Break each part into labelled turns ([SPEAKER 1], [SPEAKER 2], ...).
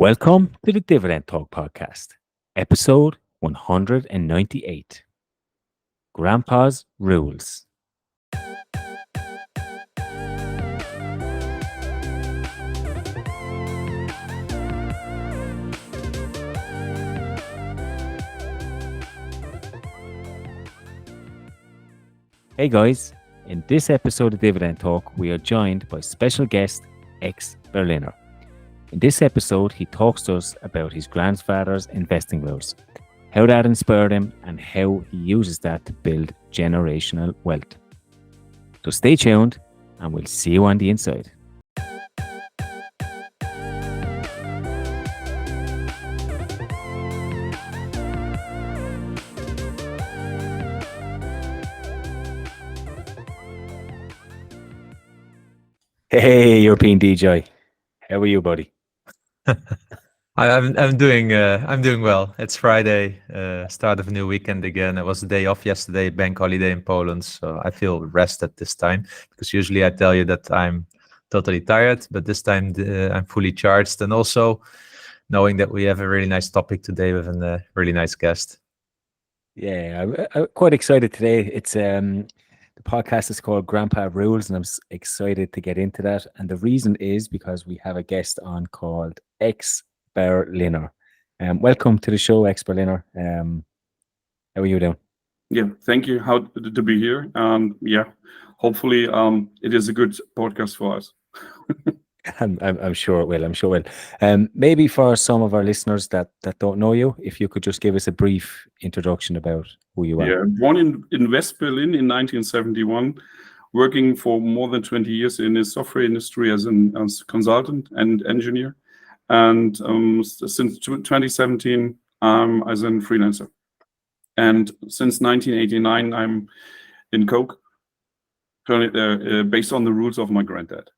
[SPEAKER 1] Welcome to the Dividend Talk podcast, episode 198 GrandPa's Rules. Hey guys, in this episode of Dividend Talk, we are joined by special guest ex-Berliner. In this episode, he talks to us about his grandfather's investing rules, how that inspired him, and how he uses that to build generational wealth. So stay tuned, and we'll see you on the inside. Hey, European DJ, how are you, buddy?
[SPEAKER 2] I'm doing well. It's Friday, start of a new weekend again. It was a day off yesterday, bank holiday in Poland, so I feel rested this time because usually I tell you that I'm totally tired, but this time I'm fully charged, and also knowing that we have a really nice topic today with a really nice guest.
[SPEAKER 1] Yeah, I'm quite excited today. It's the podcast is called GrandPa's Rules, and I'm excited to get into that. And the reason is because we have a guest on called ex-Berliner. Welcome to the show, ex-Berliner. How are you doing?
[SPEAKER 3] Yeah, thank you. How to be here? Yeah, hopefully, it is a good podcast for us.
[SPEAKER 1] I'm sure it will. I'm sure it will. Maybe for some of our listeners that don't know you, if you could just give us a brief introduction about who you are.
[SPEAKER 3] Yeah, born in West Berlin in 1971, working for more than 20 years in the software industry as a consultant and engineer, and since 2017 as a freelancer. And since 1989, I'm in Coke, based on the rules of my granddad.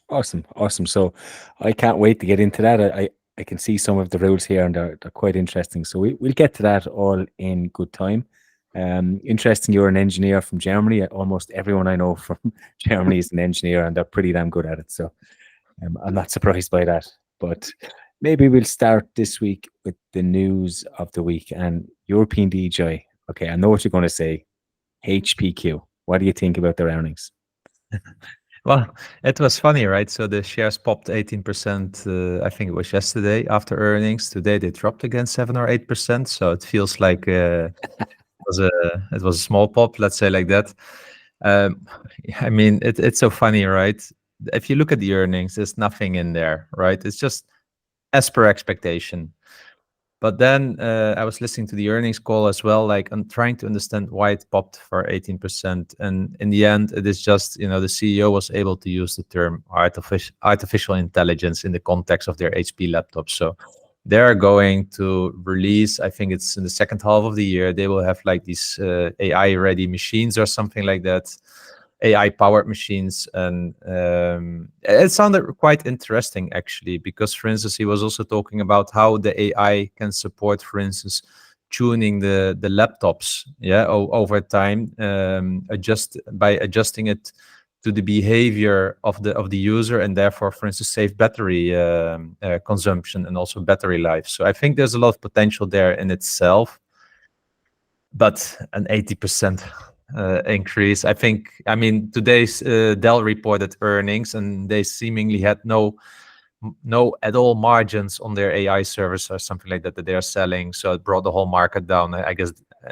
[SPEAKER 1] Awesome. So I can't wait to get into that. I can see some of the rules here, and they're quite interesting. So we'll get to that all in good time. Interesting, you're an engineer from Germany. Almost everyone I know from Germany is an engineer, and they're pretty damn good at it. So I'm not surprised by that. But maybe we'll start this week with the news of the week. And European DJ, okay, I know what you're going to say. HPQ. What do you think about their earnings?
[SPEAKER 2] Well, it was funny, right? So the shares popped 18%. I think it was yesterday after earnings. Today they dropped again 7 or 8%. So it feels like it was a small pop, let's say like that. I mean, it's so funny, right? If you look at the earnings, there's nothing in there, right? It's just as per expectation. But then I was listening to the earnings call as well, like I'm trying to understand why it popped for 18%. And in the end, it is just, the CEO was able to use the term artificial intelligence in the context of their HP laptops. So they're going to release, I think it's in the second half of the year, they will have like these AI-ready machines or something like that. AI-powered machines, and it sounded quite interesting actually, because for instance he was also talking about how the AI can support, for instance, tuning the laptops, over time, adjusting it to the behavior of the user, and therefore, for instance, save battery consumption and also battery life. So I think there's a lot of potential there in itself, but an 80% increase. I mean, today's Dell reported earnings, and they seemingly had no at all margins on their AI service or something like that they are selling. So it brought the whole market down. I guess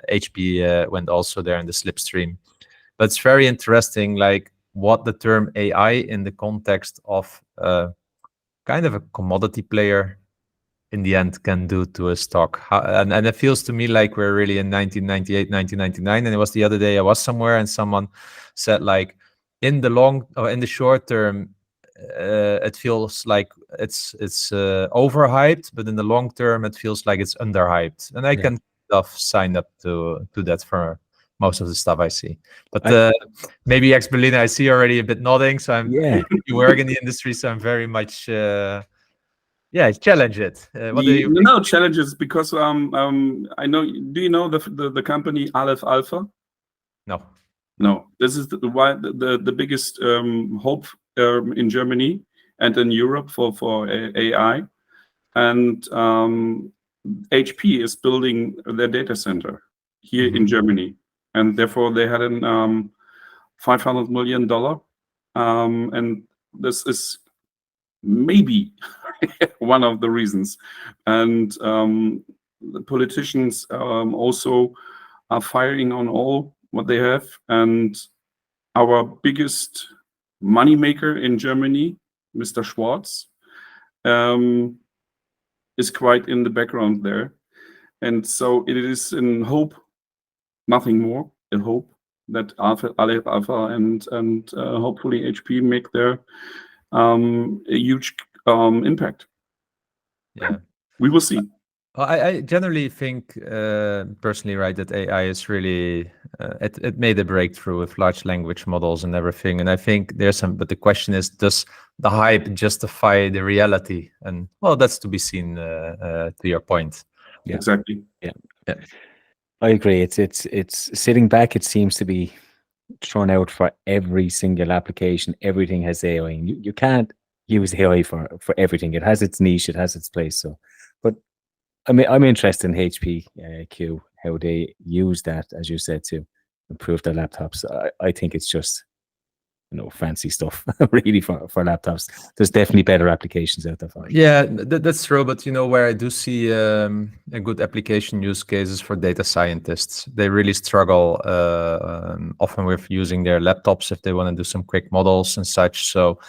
[SPEAKER 2] HP went also there in the slipstream. But it's very interesting, like what the term AI in the context of kind of a commodity player in the end can do to a stock. And it feels to me like we're really in 1998, 1999. And it was the other day I was somewhere and someone said, like, in the short term, it feels like it's overhyped, but in the long term, it feels like it's underhyped. And I can sign up to that for most of the stuff I see. But maybe ex-Berliner, I see already a bit nodding. So you work in the industry, so I'm very much challenge it. What do you
[SPEAKER 3] No challenges, because I know. Do you know the company Aleph Alpha? No. This is the biggest hope in Germany and in Europe for AI. and HP is building their data center here in Germany, and therefore they had an $500 million, and this is maybe one of the reasons. And the politicians also are firing on all what they have. And our biggest moneymaker in Germany, Mr. Schwarz, is quite in the background there. And so it is in hope, nothing more, in hope that Alpha and hopefully HP make their a huge impact.
[SPEAKER 2] Yeah,
[SPEAKER 3] we will see.
[SPEAKER 2] Well, I generally think personally, right, that AI is really it made a breakthrough with large language models and everything. And I think there's some, but the question is, does the hype justify the reality? And well, that's to be seen. To your point.
[SPEAKER 1] Yeah.
[SPEAKER 3] Exactly.
[SPEAKER 1] Yeah. I agree. It's sitting back. It seems to be thrown out for every single application. Everything has AI. And you can't use AI for everything. It has its niche. It has its place. So, but I mean, I'm interested in HP Q, how they use that, as you said, to improve their laptops. I think it's just, fancy stuff, really, for laptops. There's definitely better applications out there for it.
[SPEAKER 2] Yeah, that's true. But where I do see a good application use cases for data scientists, they really struggle often with using their laptops if they want to do some quick models and such. So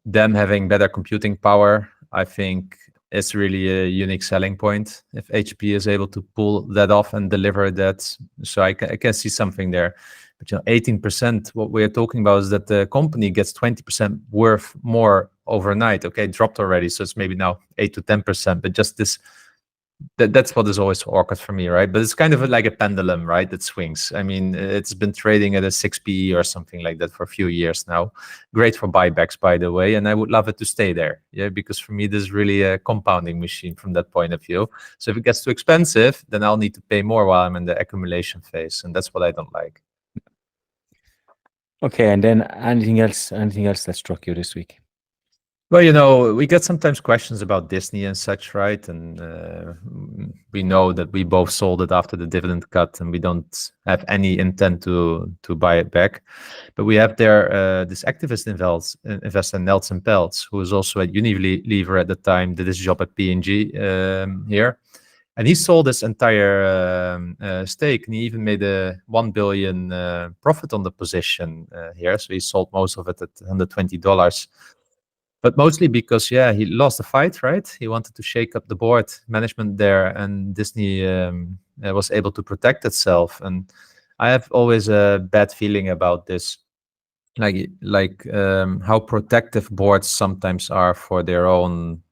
[SPEAKER 2] them having better computing power, I think, is really a unique selling point if HP is able to pull that off and deliver that. So I can see something there. But 18%, what we're talking about is that the company gets 20% worth more overnight. Okay, it dropped already, so it's maybe now 8 to 10%. But just this, that's what is always awkward for me, right? But it's kind of like a pendulum, right? That swings. I mean, it's been trading at a 6 PE or something like that for a few years now. Great for buybacks, by the way, and I would love it to stay there. Yeah, because for me, this is really a compounding machine from that point of view. So if it gets too expensive, then I'll need to pay more while I'm in the accumulation phase, and that's what I don't like.
[SPEAKER 1] Okay, and then anything else that struck you this week?
[SPEAKER 2] Well, we get sometimes questions about Disney and such, right? And we know that we both sold it after the dividend cut, and we don't have any intent to buy it back. But we have there this activist investor, Nelson Peltz, who was also at Unilever at the time, did his job at P&G here. And he sold his entire stake, and he even made a $1 billion profit on the position here. So he sold most of it at $120. But mostly because, he lost the fight, right? He wanted to shake up the board management there, and Disney was able to protect itself. And I have always a bad feeling about this, like how protective boards sometimes are for their own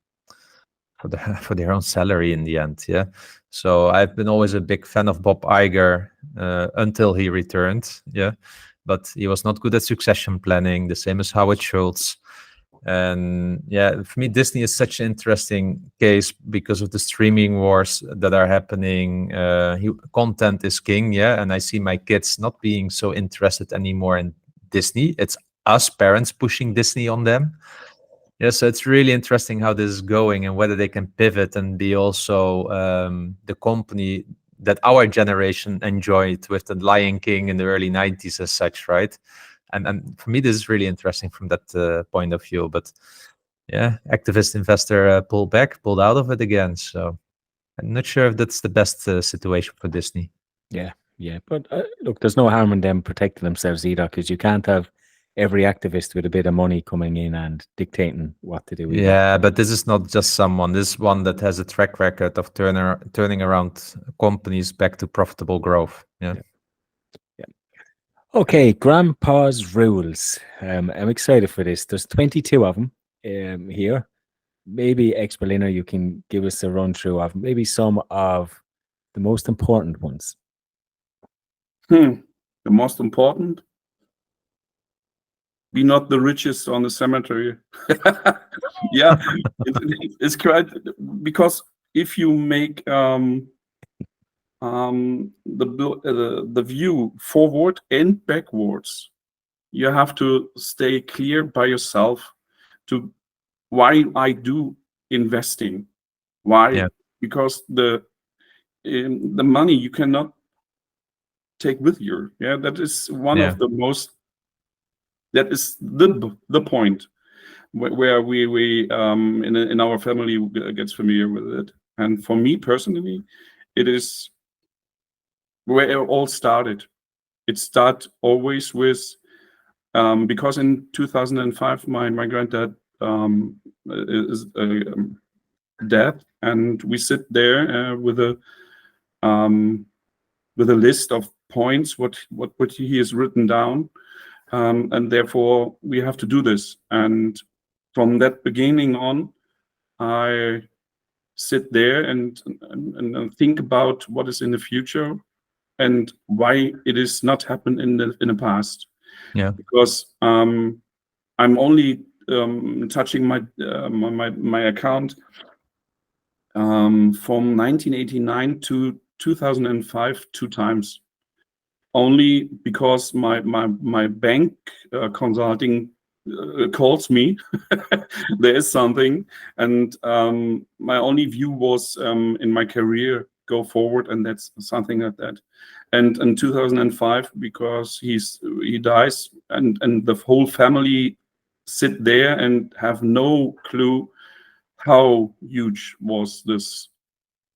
[SPEAKER 2] for their own salary in the end. Yeah. So I've been always a big fan of Bob Iger until he returned. Yeah. But he was not good at succession planning, the same as Howard Schultz. And for me, Disney is such an interesting case because of the streaming wars that are happening. Content is king, and I see my kids not being so interested anymore in Disney. It's us parents pushing Disney on them. Yeah, so it's really interesting how this is going and whether they can pivot and be also the company that our generation enjoyed with the Lion King in the early 90s as such, right? And for me, this is really interesting from that point of view. But activist investor pulled out of it again. So I'm not sure if that's the best situation for Disney.
[SPEAKER 1] Yeah. But look, there's no harm in them protecting themselves either, because you can't have every activist with a bit of money coming in and dictating what to do.
[SPEAKER 2] Yeah, but this is not just someone. This is one that has a track record of turning around companies back to profitable growth. Yeah.
[SPEAKER 1] Okay, GrandPa's rules. I'm excited for this. There's 22 of them here. Maybe Ex-Berliner, you can give us a run through of maybe some of the most important ones.
[SPEAKER 3] The most important? Be not the richest on the cemetery. It's quite, because if you make the view forward and backwards, you have to stay clear by yourself to why I do investing. Why?
[SPEAKER 2] Yeah.
[SPEAKER 3] Because the money you cannot take with you. Yeah, that is one of the most. That is the point where we in our family gets familiar with it. And for me personally, it is where it all started. It started always with because in 2005 my granddad is dead, and we sit there with a list of points what he has written down, and therefore we have to do this. And from that beginning on, I sit there and think about what is in the future and why it is not happened in the past.
[SPEAKER 2] Yeah.
[SPEAKER 3] Because I'm only touching my account from 1989 to 2005 2 times, only because my bank consulting calls me. There is something, and my only view was in my career go forward, and that's something like that. And in 2005, because he dies, and the whole family sit there and have no clue how huge was this,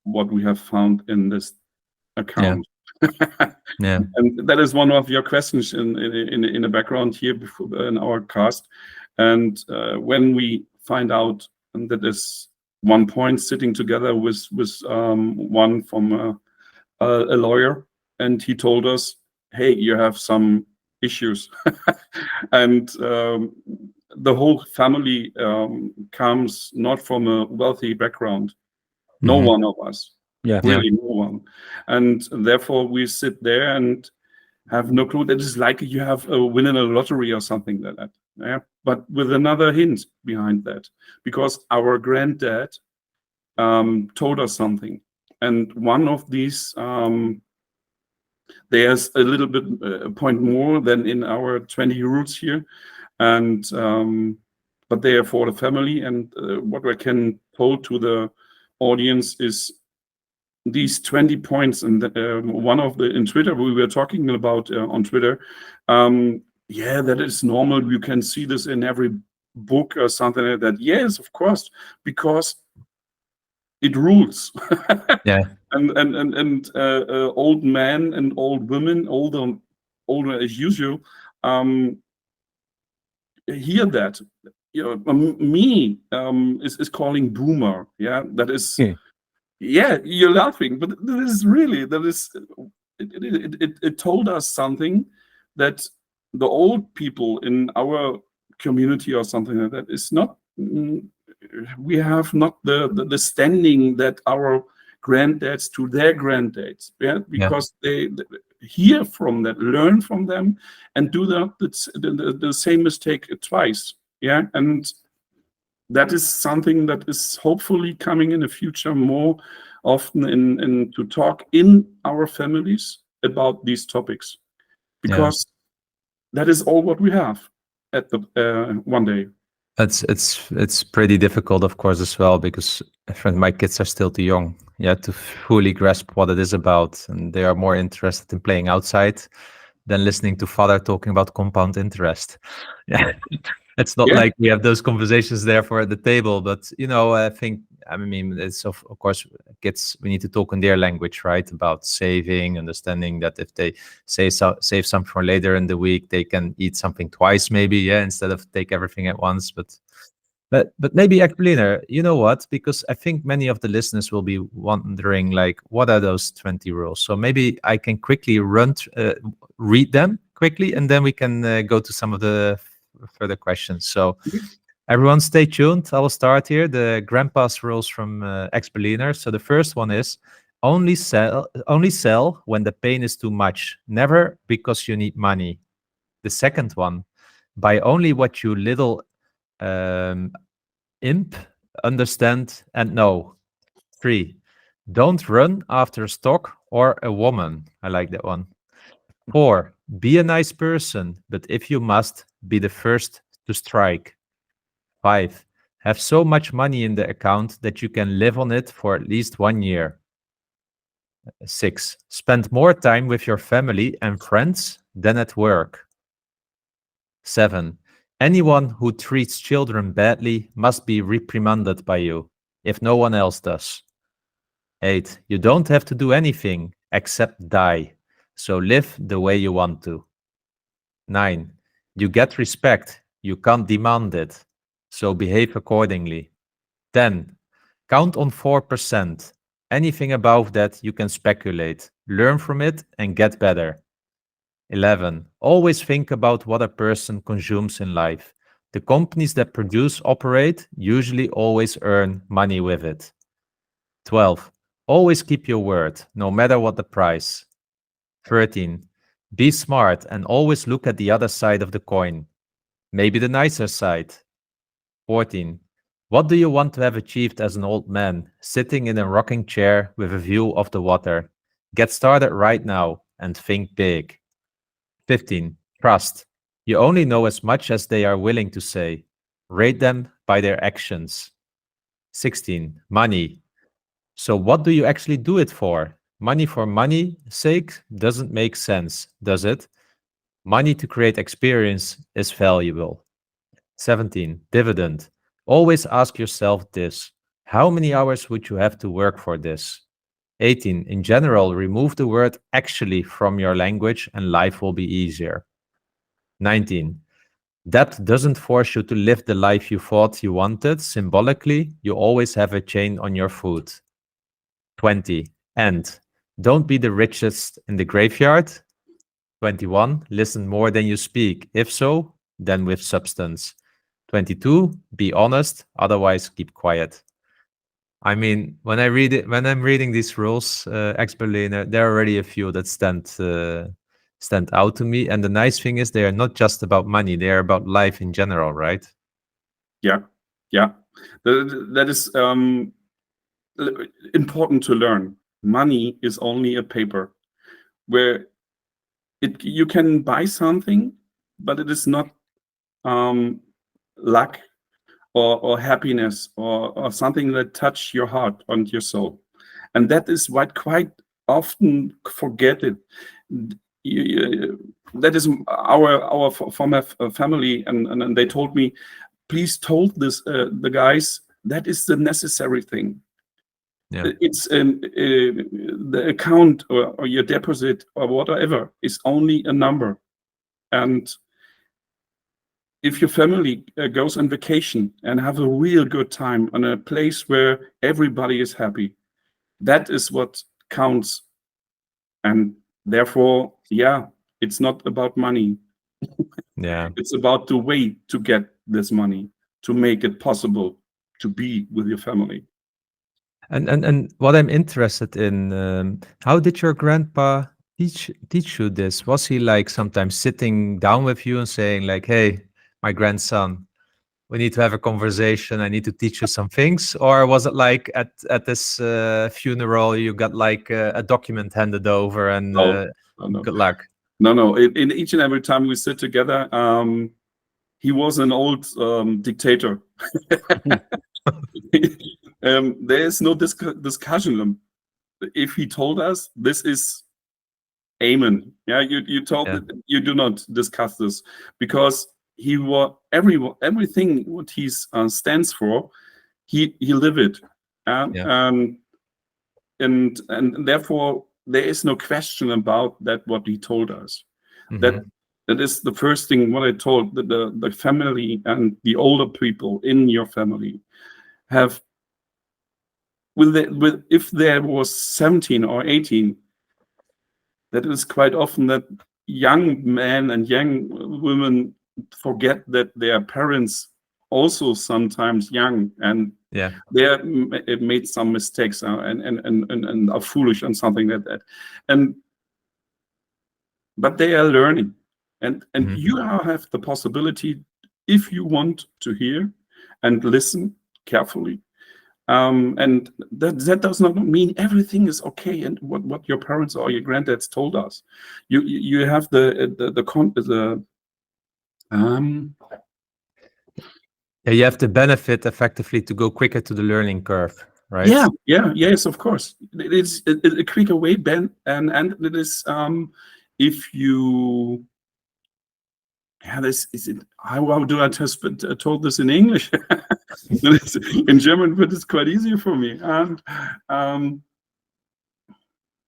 [SPEAKER 3] what we have found in this account.
[SPEAKER 2] Yeah.
[SPEAKER 3] And that is one of your questions in the background here before in our cast. And when we find out, and that is one point, sitting together with one from a lawyer, and he told us, hey, you have some issues. And the whole family comes not from a wealthy background. No one of us.
[SPEAKER 1] Yeah.
[SPEAKER 3] Really, no one. And therefore we sit there and have no clue. That is like you have a win in a lottery or something like that. Yeah. But with another hint behind that, because our granddad told us something. And one of these, there's a little bit a point more than in our 20 rules here. And but they are for the family. And what I can tell to the audience is these 20 points. And one of the in Twitter, we were talking about on Twitter, yeah, that is normal. You can see this in every book or something like that. Yes, of course, because it rules.
[SPEAKER 2] Yeah.
[SPEAKER 3] And old men and old women, older as usual, hear that. You know, me is calling boomer. Yeah, that is. Yeah, you're laughing, but that is really, that is, it told us something that the old people in our community or something like that is not, we have not the standing that our granddads to their granddads, yeah, because they hear from that, learn from them, and do the same mistake twice, yeah, and that is something that is hopefully coming in the future more often in to talk in our families about these topics, because that is all what we have at the one day.
[SPEAKER 2] It's pretty difficult, of course, as well, because my kids are still too young, to fully grasp what it is about, and they are more interested in playing outside than listening to father talking about compound interest. Yeah. It's not like we have those conversations there for at the table, but I mean, it's of course kids. We need to talk in their language, right? About saving, understanding that if they save something for later in the week, they can eat something twice, maybe, instead of take everything at once. But maybe, Akpeliner, you know what? Because I think many of the listeners will be wondering, like, what are those 20 rules? So maybe I can quickly read them quickly, and then we can go to some of the further questions. So everyone stay tuned. I will start here. The GrandPa's rules from Akpeliner. So the first one is only sell when the pain is too much, never because you need money. The second one, buy only what you little imp understand and know. 3, don't run after a stock or a woman. I like that one. 4, be a nice person, but if you must, be the first to strike. 5, Have so much money in the account that you can live on it for at least 1 year. 6. Spend more time with your family and friends than at work. 7. Anyone who treats children badly must be reprimanded by you, if no one else does. 8. You don't have to do anything except die, so live the way you want to. 9. You get respect, you can't demand it, so behave accordingly. 10. Count on 4%. Anything above that you can speculate, learn from it, and get better. 11. Always think about what a person consumes in life. The companies that produce operate usually always earn money with it. 12. Always keep your word, no matter what the price. 13. Be smart and always look at the other side of the coin, maybe the nicer side. 14. What do you want to have achieved as an old man, sitting in a rocking chair with a view of the water? Get started right now and think big. 15. Trust. You only know as much as they are willing to say. Rate them by their actions. 16. Money. So what do you actually do it for? Money for money's sake doesn't make sense, does it? Money to create experience is valuable. 17. Dividend. Always ask yourself this. How many hours would you have to work for this? 18. In general, remove the word actually from your language and life will be easier. 19. Debt doesn't force you to live the life you thought you wanted. Symbolically, you always have a chain on your foot. 20. And don't be the richest in the graveyard. 21. Listen more than you speak. If so, then with substance. 22. Be honest, otherwise keep quiet. I mean, when I'm reading these rules, ex-Berliner, there are already a few that stand out to me. And the nice thing is they are not just about money, they are about life in general, right?
[SPEAKER 3] Yeah. That is important to learn. Money is only a paper where you can buy something, but it is not luck or happiness or something that touch your heart and your soul. And that is what quite often forget it. That is our former family, and they told me, please told this the guys, that is the necessary thing.
[SPEAKER 2] Yeah.
[SPEAKER 3] It's the account or your deposit or whatever is only a number. And if your family goes on vacation and have a real good time on a place where everybody is happy, that is what counts. And therefore, yeah, it's not about money.
[SPEAKER 2] Yeah.
[SPEAKER 3] It's about the way to get this money, to make it possible to be with your family.
[SPEAKER 2] And what I'm interested in, how did your grandpa teach you this? Was he like sometimes sitting down with you and saying like, hey, my grandson, we need to have a conversation, I need to teach you some things? Or was it like at this funeral, you got like a document handed over and
[SPEAKER 3] No.
[SPEAKER 2] good luck?
[SPEAKER 3] No. In each and every time we sit together, he was an old dictator. There is no discussion. If he told us, this is amen. Yeah, you told
[SPEAKER 2] Yeah.
[SPEAKER 3] that you do not discuss this, because he was everything what he stands for. He live it, and therefore there is no question about that. What he told us,
[SPEAKER 2] Mhm.
[SPEAKER 3] that is the first thing what I told the family and the older people in your family have. If there was 17 or 18, that is quite often that young men and young women forget that their parents also sometimes young, and
[SPEAKER 2] Yeah.
[SPEAKER 3] they made some mistakes and are foolish and something like that. But they are learning, and
[SPEAKER 2] Mhm.
[SPEAKER 3] you have the possibility, if you want to hear and listen carefully. And that does not mean everything is okay and what your parents or your granddads told us. You have the
[SPEAKER 2] Yeah, you have the benefit effectively to go quicker to the learning curve, right?
[SPEAKER 3] Yes, of course. It is a quicker way, Ben, and it is if you. Yeah, this is it. How do I just told this in English? In German, but it's quite easier for me. And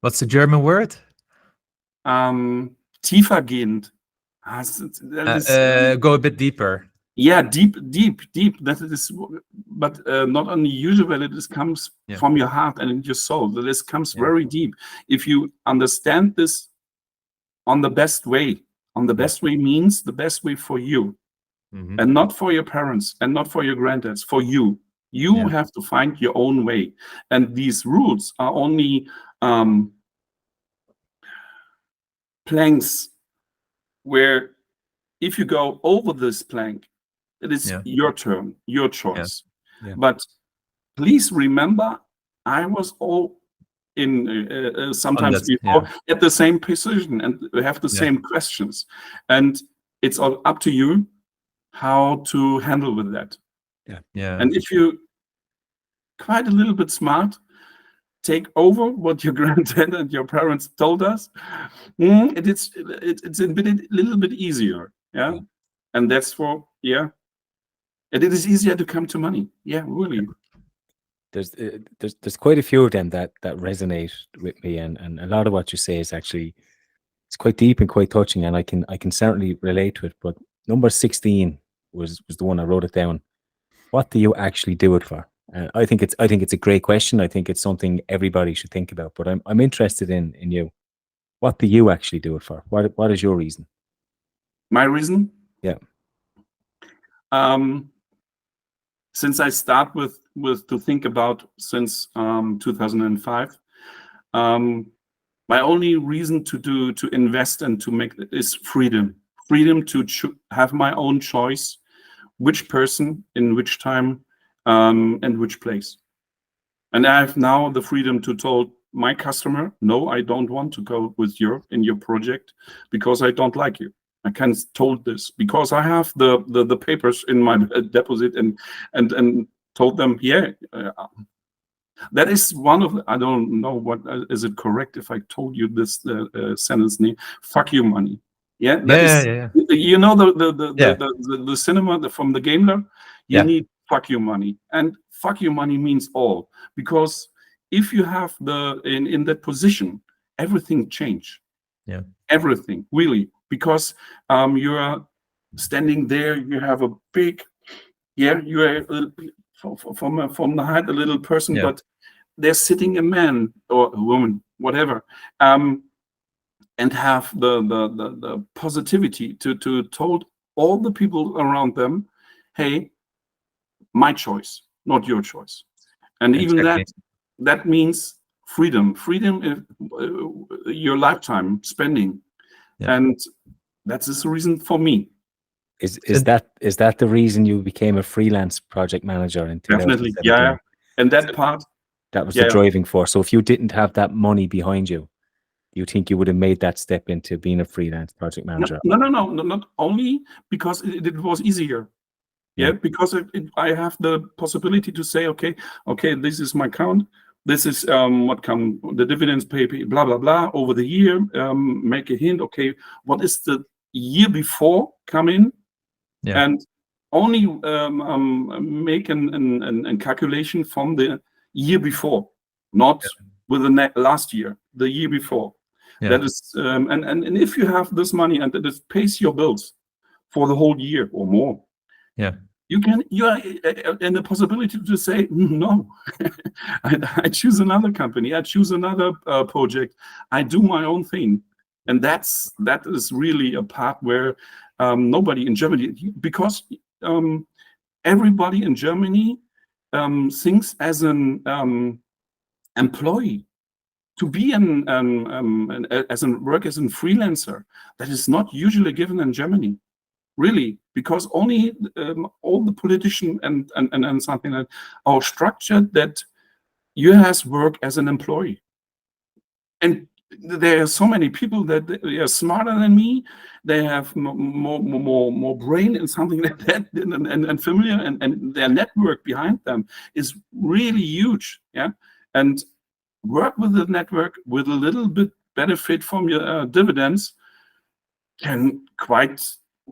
[SPEAKER 2] What's the German word?
[SPEAKER 3] tiefergehend.
[SPEAKER 2] Go a bit deeper.
[SPEAKER 3] Yeah, deep. That it is, but not only usual. It is comes from your heart and your soul. This comes very deep. If you understand this on the best way, means the best way for you, and not for your parents and not for your granddads. For you, have to find your own way. And these rules are only planks where, if you go over this plank, it is your turn, your choice. But please remember, I was all in sometimes before at the same position, and we have the same questions, and it's all up to you how to handle with that. And if you quite a little bit smart, take over what your granddad and your parents told us, it's a little bit easier. And that's for and it is easier to come to money. Really.
[SPEAKER 1] There's quite a few of them that resonate with me, and a lot of what you say is actually, it's quite deep and quite touching, and I can certainly relate to it. But number 16 was the one I wrote it down. What do you actually do it for? And I think it's a great question. I think it's something everybody should think about. But I'm interested in you. What do you actually do it for? What is your reason?
[SPEAKER 3] My reason?
[SPEAKER 1] Yeah.
[SPEAKER 3] Since I start with to think about since 2005, my only reason to invest and to make it is freedom to have my own choice, which person in which time and which place. And I have now the freedom to tell my customer, no, I don't want to go with you in your project because I don't like you. I can told this because I have the papers in my deposit and told them, that is one of I don't know what is it correct if I told you this sentence name, fuck you money. You know the cinema from the Gamer, you need fuck you money, and fuck you money means all, because if you have in that position, everything change. Everything really, because you are standing there, you have a big you are from the height a little person, but there's sitting a man or a woman, whatever, and have the positivity to told all the people around them, hey, my choice, not your choice. And even that means freedom your lifetime spending. And that's the reason for me.
[SPEAKER 1] Is that the reason you became a freelance project manager in 2017?
[SPEAKER 3] Definitely, and that part,
[SPEAKER 1] that was the driving force. So if you didn't have that money behind you, you think you would have made that step into being a freelance project manager?
[SPEAKER 3] No, not only because it was easier. Because I have the possibility to say, okay, this is my count. This is what come the dividends pay, blah blah blah over the year. Make a hint. Okay, what is the year before come in, and only make an calculation from the year before, not with the last year, the year before. That is, and if you have this money and it pays your bills for the whole year or more, you are in the possibility to say no. I choose another company. I choose another project. I do my own thing, and that is really a part where nobody in Germany, because everybody in Germany thinks as an employee. To be as a work as a freelancer, that is not usually given in Germany. Really, because only all the politicians and something like are structured that you has work as an employee. And there are so many people that they are smarter than me. They have more brain and something like that, and familiar, and their network behind them is really huge. Yeah, and work with the network with a little bit benefit from your dividends can quite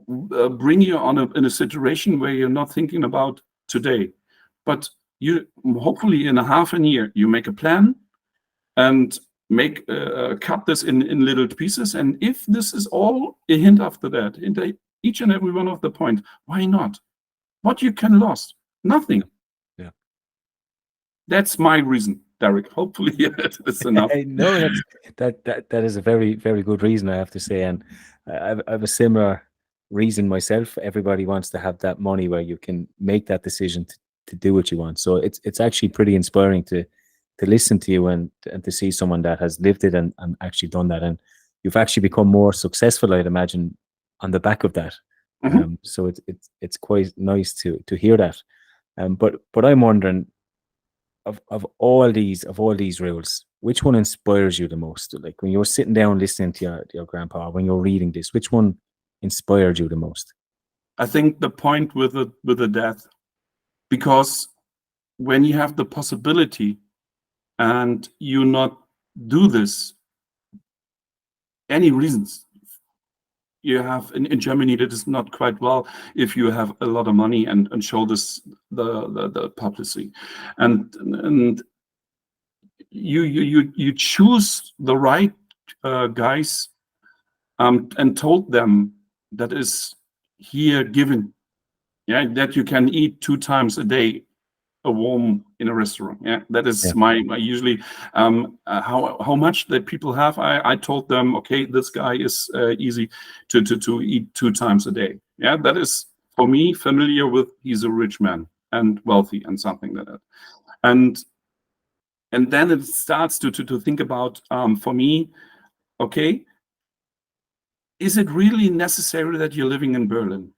[SPEAKER 3] bring you in a situation where you're not thinking about today, but you hopefully in a half a year you make a plan and make cut this in little pieces. And if this is all a hint after that, into each and every one of the point, why not? What you can lose? Nothing.
[SPEAKER 1] Yeah.
[SPEAKER 3] That's my reason, Derek. Hopefully that's enough.
[SPEAKER 1] No, that is a very, very good reason, I have to say. And I have a similar reason myself. Everybody wants to have that money where you can make that decision to do what you want. So it's actually pretty inspiring to listen to you and to see someone that has lived it and actually done that. And you've actually become more successful, I'd imagine, on the back of that.
[SPEAKER 3] Mhm.
[SPEAKER 1] So it's quite nice to hear that. But I'm wondering, of all these rules, which one inspires you the most? Like when you're sitting down listening to your grandpa, when you're reading this, which one inspired you the most?
[SPEAKER 3] I think the point with the death, because when you have the possibility and you not do this, any reasons you have in Germany that is not quite well if you have a lot of money and show this the publicity, and you choose the right guys and told them that is here given, yeah, that you can eat 2 times a day a warm in a restaurant. Yeah, that is
[SPEAKER 1] Yeah.
[SPEAKER 3] my usually how much that people have. I told them, okay, this guy is easy to eat 2 times a day. Yeah, that is for me familiar with. He's a rich man and wealthy and something like that. And then it starts to think about for me, okay, is it really necessary that you're living in Berlin?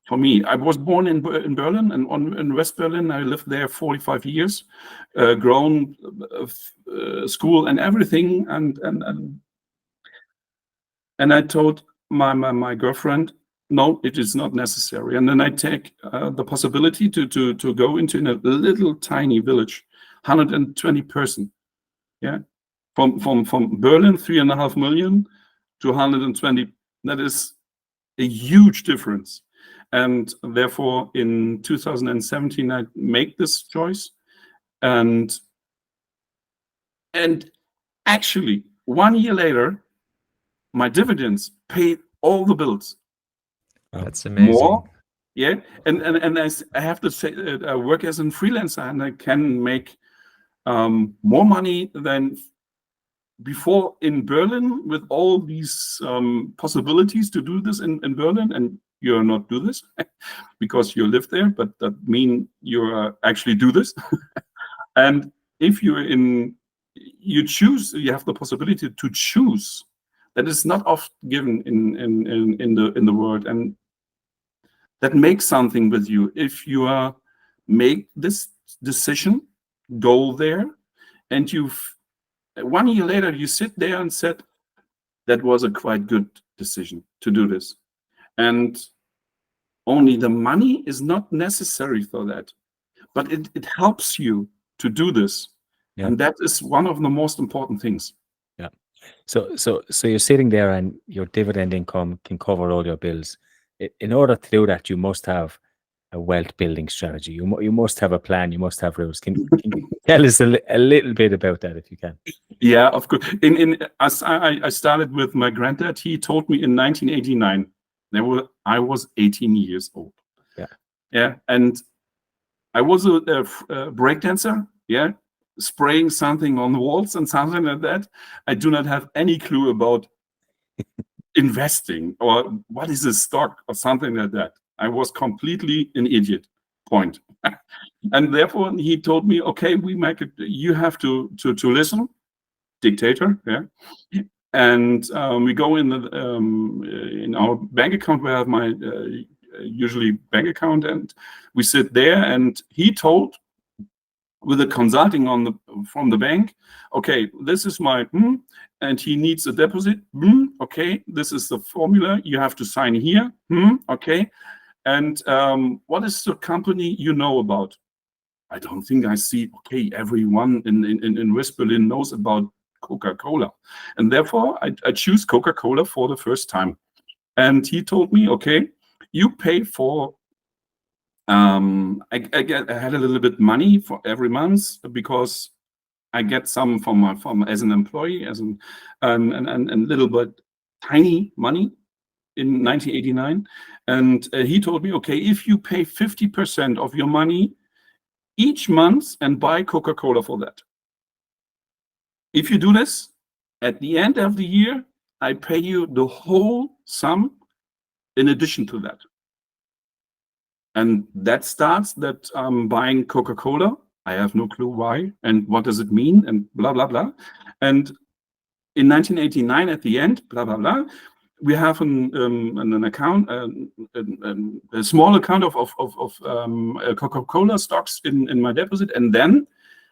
[SPEAKER 3] For me, I was born in Berlin, and in West Berlin. I lived there 45 years, grown school and everything, and I told my girlfriend, no, it is not necessary. And then I take the possibility to go into a little tiny village, 120 person, yeah, from Berlin 3.5 million to 120. That is a huge difference. And therefore, in 2017, I make this choice, and actually 1 year later, my dividends paid all the bills.
[SPEAKER 2] That's amazing.
[SPEAKER 3] More, yeah. And I have to say, I work as a freelancer, and I can make more money than before in Berlin with all these possibilities to do this in Berlin. And you're not do this because you live there, but that mean you actually do this. And if you're you choose, you have the possibility to choose. That is not often given in the world, and that makes something with you. If you make this decision, go there, and 1 year later you sit there and said, that was a quite good decision to do this. And only the money is not necessary for that, but it helps you to do this.
[SPEAKER 1] Yeah.
[SPEAKER 3] And that is one of the most important things.
[SPEAKER 1] Yeah. So you're sitting there and your dividend income can cover all your bills. In order to do that, you must have a wealth building strategy. You must have a plan. You must have rules. Can you tell us a little bit about that, if you can?
[SPEAKER 3] Yeah, of course. As I started with my granddad, he told me in 1989. I was 18 years old.
[SPEAKER 1] Yeah.
[SPEAKER 3] Yeah, and I was a breakdancer. Yeah, spraying something on the walls and something like that. I do not have any clue about investing or what is a stock or something like that. I was completely an idiot. Point. And therefore, he told me, "Okay, we make it. You have to listen." Dictator, yeah. And we go in our bank account where I have my usually bank account, and we sit there. And he told with a consulting from the bank. Okay, this is my and he needs a deposit. Okay, this is the formula you have to sign here. Okay, and what is the company you know about? I don't think I see. Okay, everyone in West Berlin knows about Coca-Cola, and therefore I choose Coca-Cola for the first time. And he told me, okay, you pay for. I had a little bit money for every month because I get some from as an employee, as and little bit tiny money in 1989. And he told me, okay, if you pay 50% of your money each month and buy Coca-Cola for that. If you do this, at the end of the year, I pay you the whole sum in addition to that. And that starts that I'm buying Coca-Cola. I have no clue why and what does it mean and blah, blah, blah. And in 1989, at the end, blah, blah, blah, we have an account, a small account of Coca-Cola stocks in my deposit. And then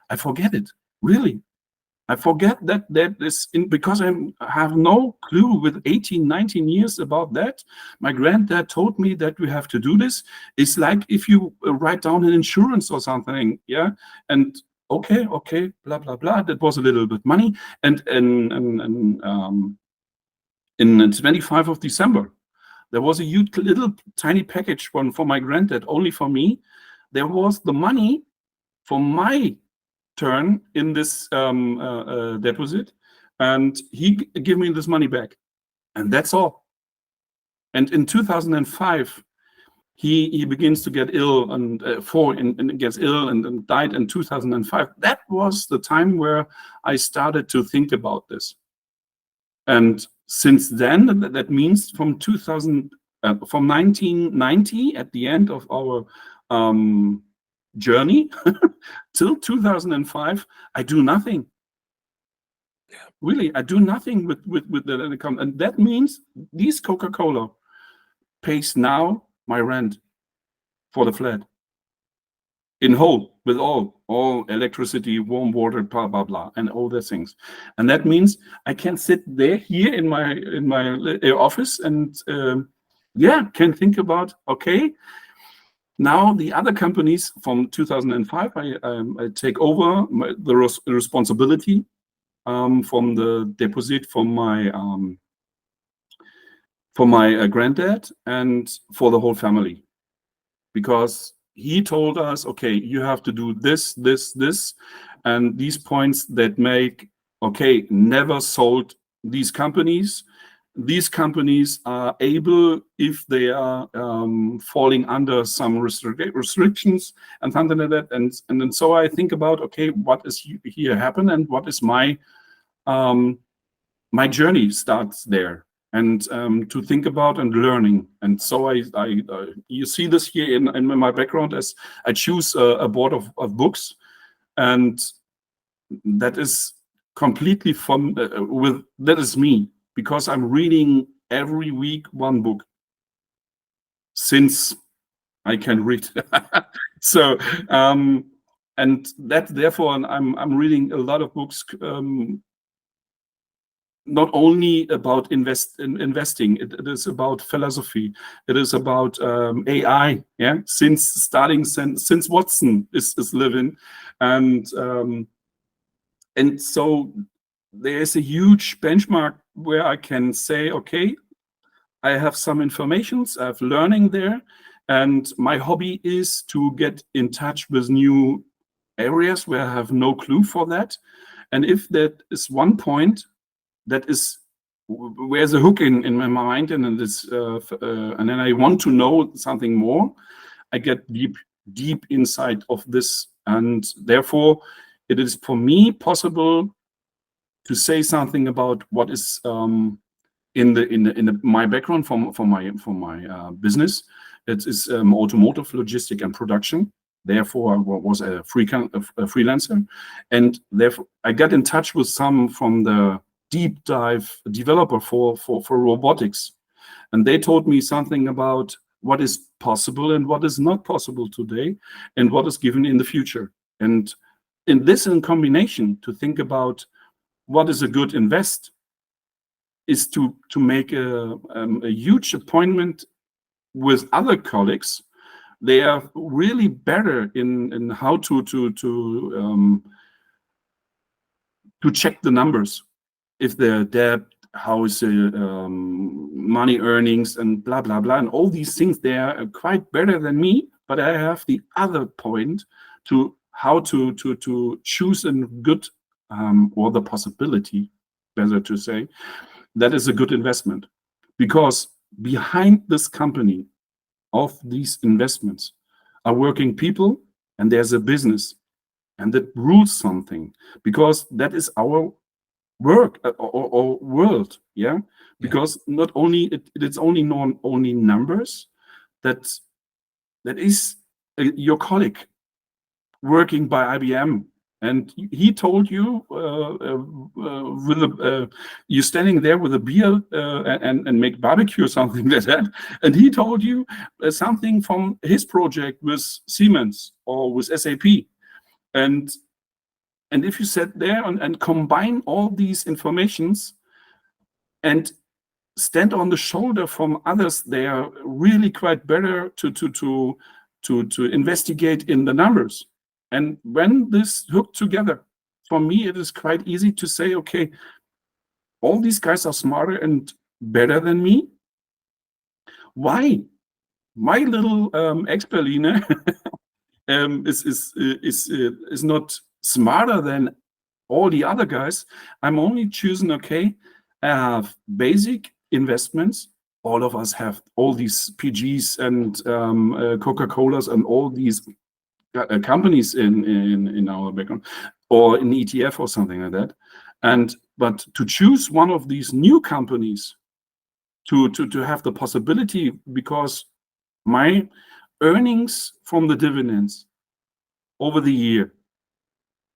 [SPEAKER 3] I forget it, really. I forget that is because I have no clue with 18, 19 years about that. My granddad told me that we have to do this. It's like if you write down an insurance or something, yeah? And okay, blah, blah, blah. That was a little bit money. And in 25 of December, there was a huge little tiny package for my granddad, only for me. There was the money for my turn in this deposit, and he gave me this money back, and that's all. And in 2005, he begins to get ill and gets ill and died in 2005. That was the time where I started to think about this, and since then, that means from 1990, at the end of our journey till 2005, I do nothing. Really, I do nothing with the account, and that means this Coca-Cola pays now my rent for the flat in whole, with all electricity, warm water, blah blah blah, and all the things. And that means I can sit there here in my office and can think about, okay, now the other companies from 2005, I take over the responsibility from the deposit from my granddad and for the whole family, because he told us, okay, you have to do this, and these points that make, okay, never sold these companies. These companies are able, if they are falling under some restrictions and something like that. And then so I think about, okay, what is here happen and what is my my journey starts there, and to think about and learning. And so I you see this here in my background, as I choose a board of books, and that is completely from that is me. Because I'm reading every week one book since I can read. So and that therefore I'm reading a lot of books, not only about investing. It is about philosophy. It is about AI. Yeah, since Watson is living, and so there is a huge benchmark where I can say, okay, I have some informations, I have learning there, and my hobby is to get in touch with new areas where I have no clue for that. And if that is one point, that is where's a hook in my mind, and then I want to know something more, I get deep inside of this, and therefore it is for me possible to say something about what is in my background from my business. It is automotive logistic and production. Therefore, I was a freelancer, and therefore I got in touch with some from the deep dive developer for robotics, and they told me something about what is possible and what is not possible today, and what is given in the future. And in this in combination, to think about what is a good invest is to make a huge appointment with other colleagues. They are really better in how to check the numbers. If they're debt, how is money earnings, and blah blah blah, and all these things. They are quite better than me, but I have the other point to how to choose a good or the possibility, better to say, that is a good investment. Because behind this company of these investments are working people, and there's a business, and that rules something, because that is our work or world. Yeah, because not only it's only only numbers. That is your colleague working by IBM, and he told you you're standing there with a beer and make barbecue or something like that, and he told you something from his project with Siemens or with SAP, and if you sit there and combine all these informations and stand on the shoulder from others, they are really quite better to investigate in the numbers. And when this hooked together, for me, it is quite easy to say, okay, all these guys are smarter and better than me. Why? My little ex-Berliner is not smarter than all the other guys. I'm only choosing, okay, I have basic investments. All of us have all these PGs and Coca-Colas and all these companies in our background, or in ETF or something like that. But to choose one of these new companies to have the possibility, because my earnings from the dividends over the year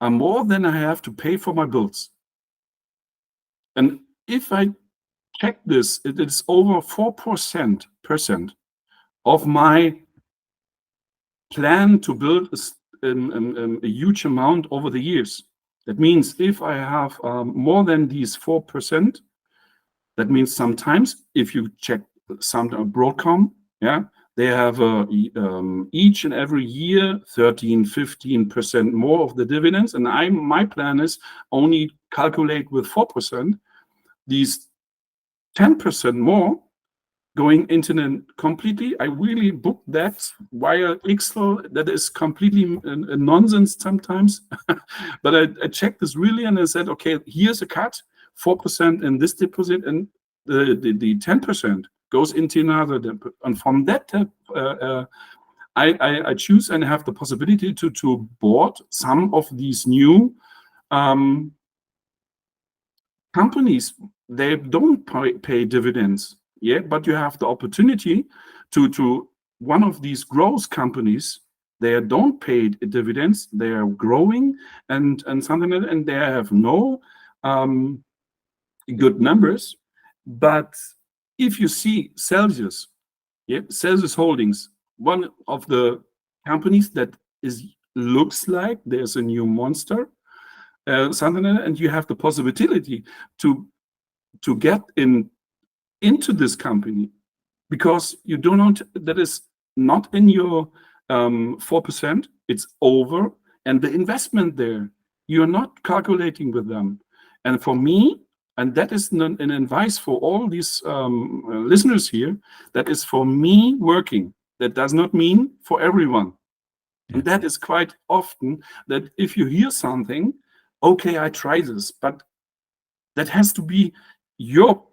[SPEAKER 3] are more than I have to pay for my bills. And if I check this, it is over 4% of my plan to build a huge amount over the years. That means if I have more than these 4%, that means sometimes if you check some Broadcom, yeah, they have each and every year 13-15% more of the dividends, and my plan is only calculate with 4%. These 10% more going into the completely, I really book that via Excel. That is completely a nonsense sometimes. But I checked this really, and I said, okay, here's a cut, 4% in this deposit, and the 10% goes into another deposit. And from that, I choose and have the possibility to board some of these new companies. They don't pay dividends. Yeah, but you have the opportunity to one of these growth companies. They don't pay dividends. They are growing and something like that, and they have no good numbers. But if you see Celsius, yeah, Celsius Holdings, one of the companies that looks like there's a new monster, something like that, and you have the possibility to get into this company, because you do not, that is not in your 4%, it's over, and the investment there, you're not calculating with them. And for me, and that is an advice for all these listeners here, that is for me working. That does not mean for everyone. Yeah. And that is quite often that if you hear something, okay, I try this, but that has to be your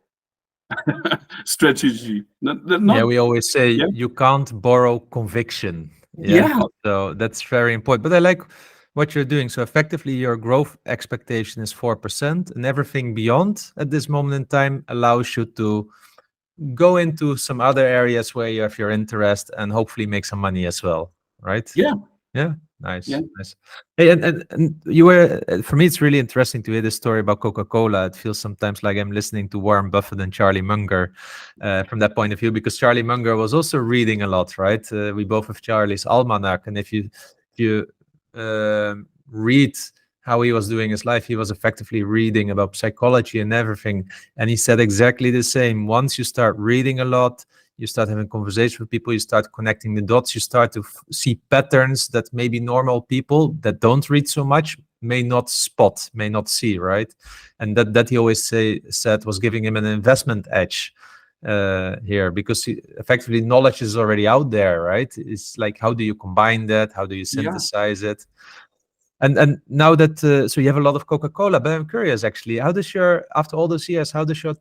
[SPEAKER 3] strategy.
[SPEAKER 2] Yeah, we always say you can't borrow conviction. Yeah. So that's very important. But I like what you're doing. So effectively, your growth expectation is 4%, and everything beyond at this moment in time allows you to go into some other areas where you have your interest and hopefully make some money as well, right?
[SPEAKER 3] Yeah.
[SPEAKER 2] Yeah. Nice. Yeah. Nice. Hey, and you were, for me, it's really interesting to hear this story about Coca-Cola. It feels sometimes like I'm listening to Warren Buffett and Charlie Munger from that point of view, because Charlie Munger was also reading a lot, right? We both have Charlie's Almanac, and if you read how he was doing his life. He was effectively reading about psychology and everything. And he said exactly the same. Once you start reading a lot, you start having conversations with people, you start connecting the dots, you start to see patterns that maybe normal people that don't read so much may not spot, may not see, right? And that he always said was giving him an investment edge here, because effectively knowledge is already out there, right? It's like, how do you combine that? How do you synthesize it? And now that, so you have a lot of Coca-Cola, but I'm curious actually, how does after all those years, how does your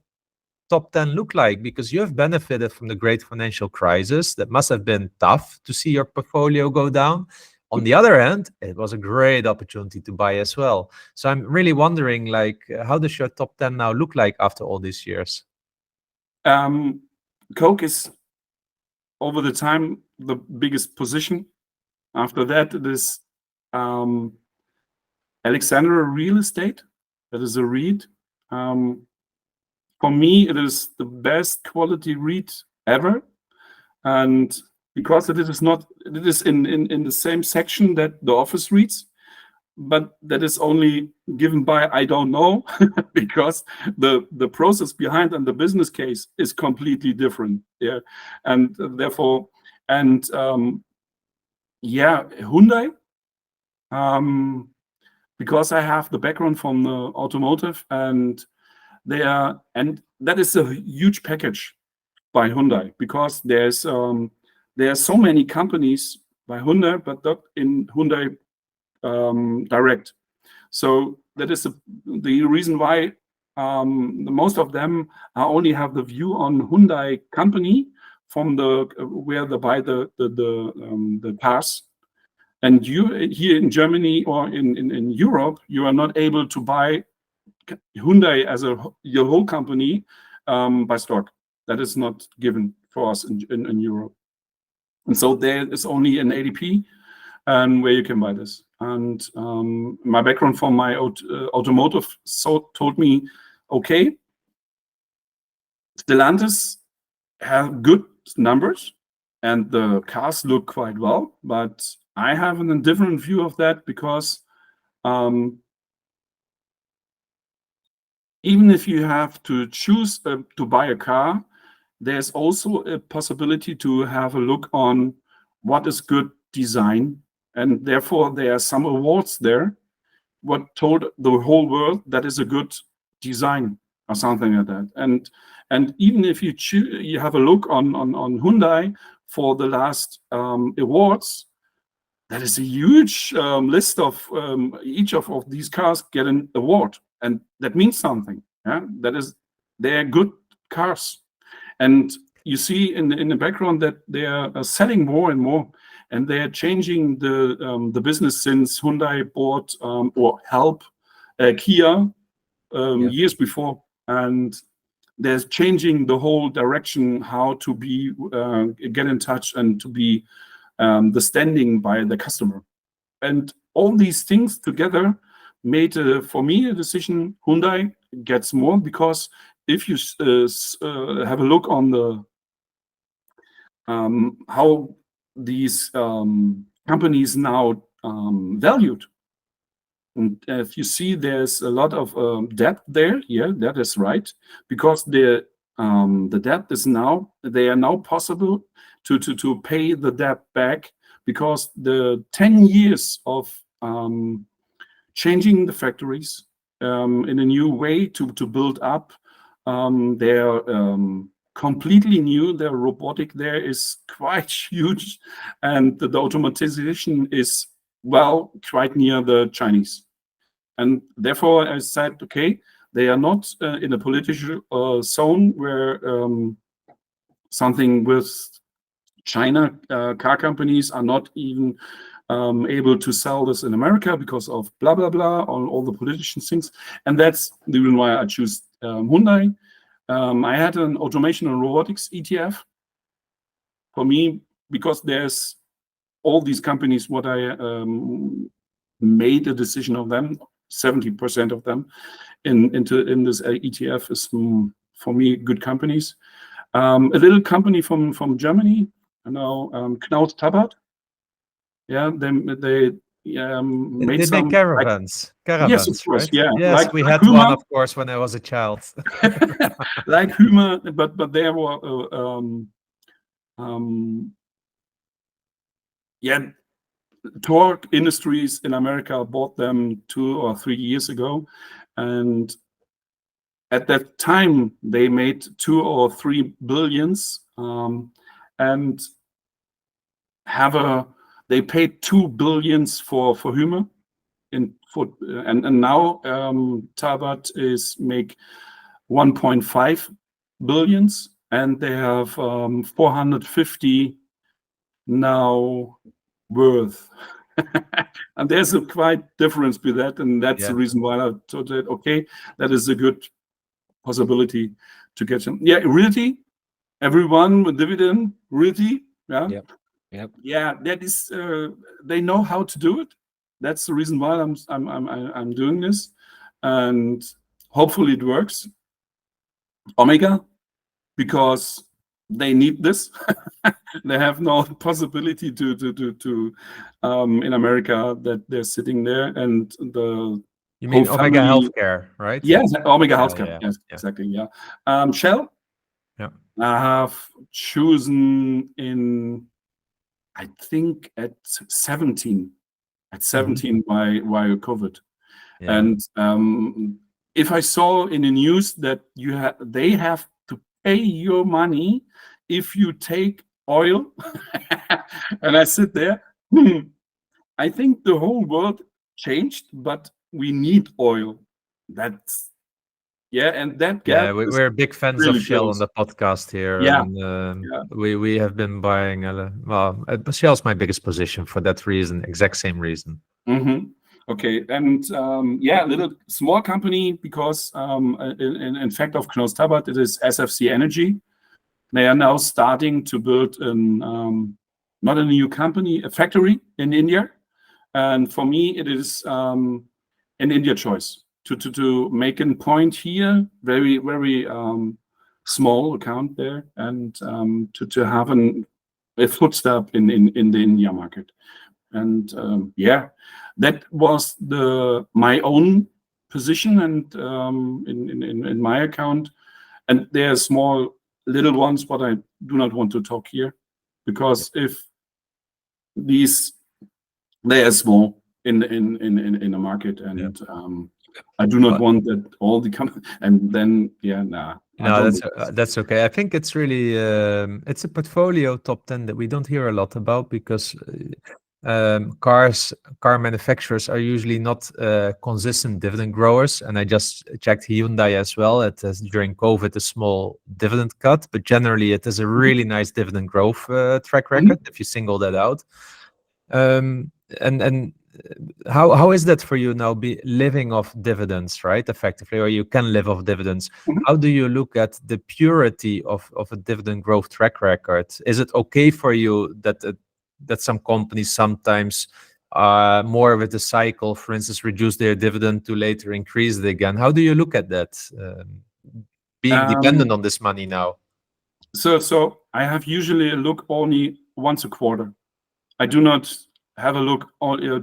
[SPEAKER 2] top 10 look like? Because you have benefited from the great financial crisis. That must have been tough to see your portfolio go down. On the other hand, it was a great opportunity to buy as well. So I'm really wondering, like, how does your top 10 now look like after all these years?
[SPEAKER 3] Coke is over the time the biggest position. After that, it is Alexandra Real Estate. That is a REIT. For me, it is the best quality REIT ever, and because it is not, it is in the same section that the office REITs, but that is only given by I don't know because the process behind and the business case is completely different. Yeah, and therefore, and yeah, Hyundai. Because I have the background from the automotive, and that is a huge package by Hyundai, because there are so many companies by Hyundai, but not in Hyundai direct. So that is the reason why most of them only have the view on Hyundai company from where they buy the cars. And you here in Germany or in Europe, you are not able to buy Hyundai as your whole company by stock. That is not given for us in Europe. And so there is only an ADP and where you can buy this. And my background from my automotive told me, okay, Stellantis have good numbers and the cars look quite well, but I have a different view of that, because even if you have to choose to buy a car, there's also a possibility to have a look on what is good design. And therefore, there are some awards there, what told the whole world that is a good design or something like that. And even if you have a look on Hyundai for the last awards, that is a huge list of each of these cars get an award, and that means something. Yeah, they're good cars, and you see in the background that they are selling more and more, and they are changing the business since Hyundai bought or helped Kia years before, and they're changing the whole direction how to be get in touch and to be the standing by the customer. And all these things together made, for me, a decision. Hyundai gets more, because if you have a look on the how these companies now valued, and if you see there's a lot of debt there, yeah, that is right, because the debt is now, they are now possible to pay the debt back, because the 10 years of changing the factories in a new way to build up, they're completely new. Their robotic there is quite huge, and the automatization is, well, quite near the Chinese. And therefore I said, okay, they are not in a political zone where something with China car companies are not even able to sell this in America because of blah, blah, blah, all the politician things. And that's the reason why I choose Hyundai. I had an automation and robotics ETF for me, because there's all these companies, what I made a decision of them, 70% of them in this ETF is, for me, good companies. A little company from Germany, Knaus Tabbert. Yeah, they
[SPEAKER 2] They
[SPEAKER 3] made
[SPEAKER 2] make
[SPEAKER 3] some
[SPEAKER 2] caravans.
[SPEAKER 3] yes, of
[SPEAKER 2] Caravans,
[SPEAKER 3] course,
[SPEAKER 2] right?
[SPEAKER 3] yeah,
[SPEAKER 2] Yes, we had
[SPEAKER 3] Huma,
[SPEAKER 2] one, of course, when I was a child.
[SPEAKER 3] like Huma, but there were yeah, Torque Industries in America bought them 2 or 3 years ago, and at that time they made 2 or 3 billions, and they paid 2 billions for Huma and now Tabat is make 1.5 billions, and they have 450 now worth. And there's a quite difference with that, and that's the reason why I thought that okay, that is a good possibility to get them. Yeah, realty. Everyone with dividend, realty. Yeah.
[SPEAKER 1] Yep.
[SPEAKER 3] Yeah, that is. They know how to do it. That's the reason why I'm doing this, and hopefully it works. Omega, because they need this. They have no possibility to in America that they're sitting there, and the
[SPEAKER 2] You mean
[SPEAKER 3] whole
[SPEAKER 2] Omega
[SPEAKER 3] family.
[SPEAKER 2] Healthcare, right?
[SPEAKER 3] Yes, Omega
[SPEAKER 2] Yeah,
[SPEAKER 3] Healthcare.
[SPEAKER 2] yeah,
[SPEAKER 3] Yes,
[SPEAKER 2] yeah.
[SPEAKER 3] exactly. Yeah. Shell.
[SPEAKER 2] Yeah.
[SPEAKER 3] I have chosen in, I think at 17. At 17 by COVID.
[SPEAKER 2] Yeah.
[SPEAKER 3] And if I saw in the news that they have to pay your money if you take oil, and I sit there, I think the whole world changed, but we need oil. That's and that
[SPEAKER 2] Yeah,
[SPEAKER 3] gap is
[SPEAKER 2] we're big fans of
[SPEAKER 3] really
[SPEAKER 2] Shell on
[SPEAKER 3] close.
[SPEAKER 2] the podcast here.
[SPEAKER 3] Yeah,
[SPEAKER 2] And
[SPEAKER 3] yeah.
[SPEAKER 2] we have been buying Shell's my biggest position for that reason, exact same reason.
[SPEAKER 3] Okay, and a little small company because in fact of Knows Tabat, it is SFC Energy. They are now starting to build not a new company, a factory in India, and for me it is an India choice to make a point here, very very small account there, and to have a footstep in the India market. And that was my own position, and in my account. And there are small little ones, but I do not want to talk here because if they are small in the market, and I do not want that all the and then
[SPEAKER 2] No, that's okay. I think it's really it's a portfolio top 10 that we don't hear a lot about because car manufacturers are usually not consistent dividend growers. And I just checked Hyundai as well. It has during COVID a small dividend cut, but generally it has a really nice dividend growth track record if you single that out. And how is that for you now, be living off dividends, right, effectively, or you can live off dividends? How do you look at the purity of a dividend growth track record? Is it okay for you that some companies sometimes more with the cycle, for instance, reduce their dividend to later increase it again? How do you look at that, being dependent on this money now?
[SPEAKER 3] So I have usually a look only once a quarter. I do not have a look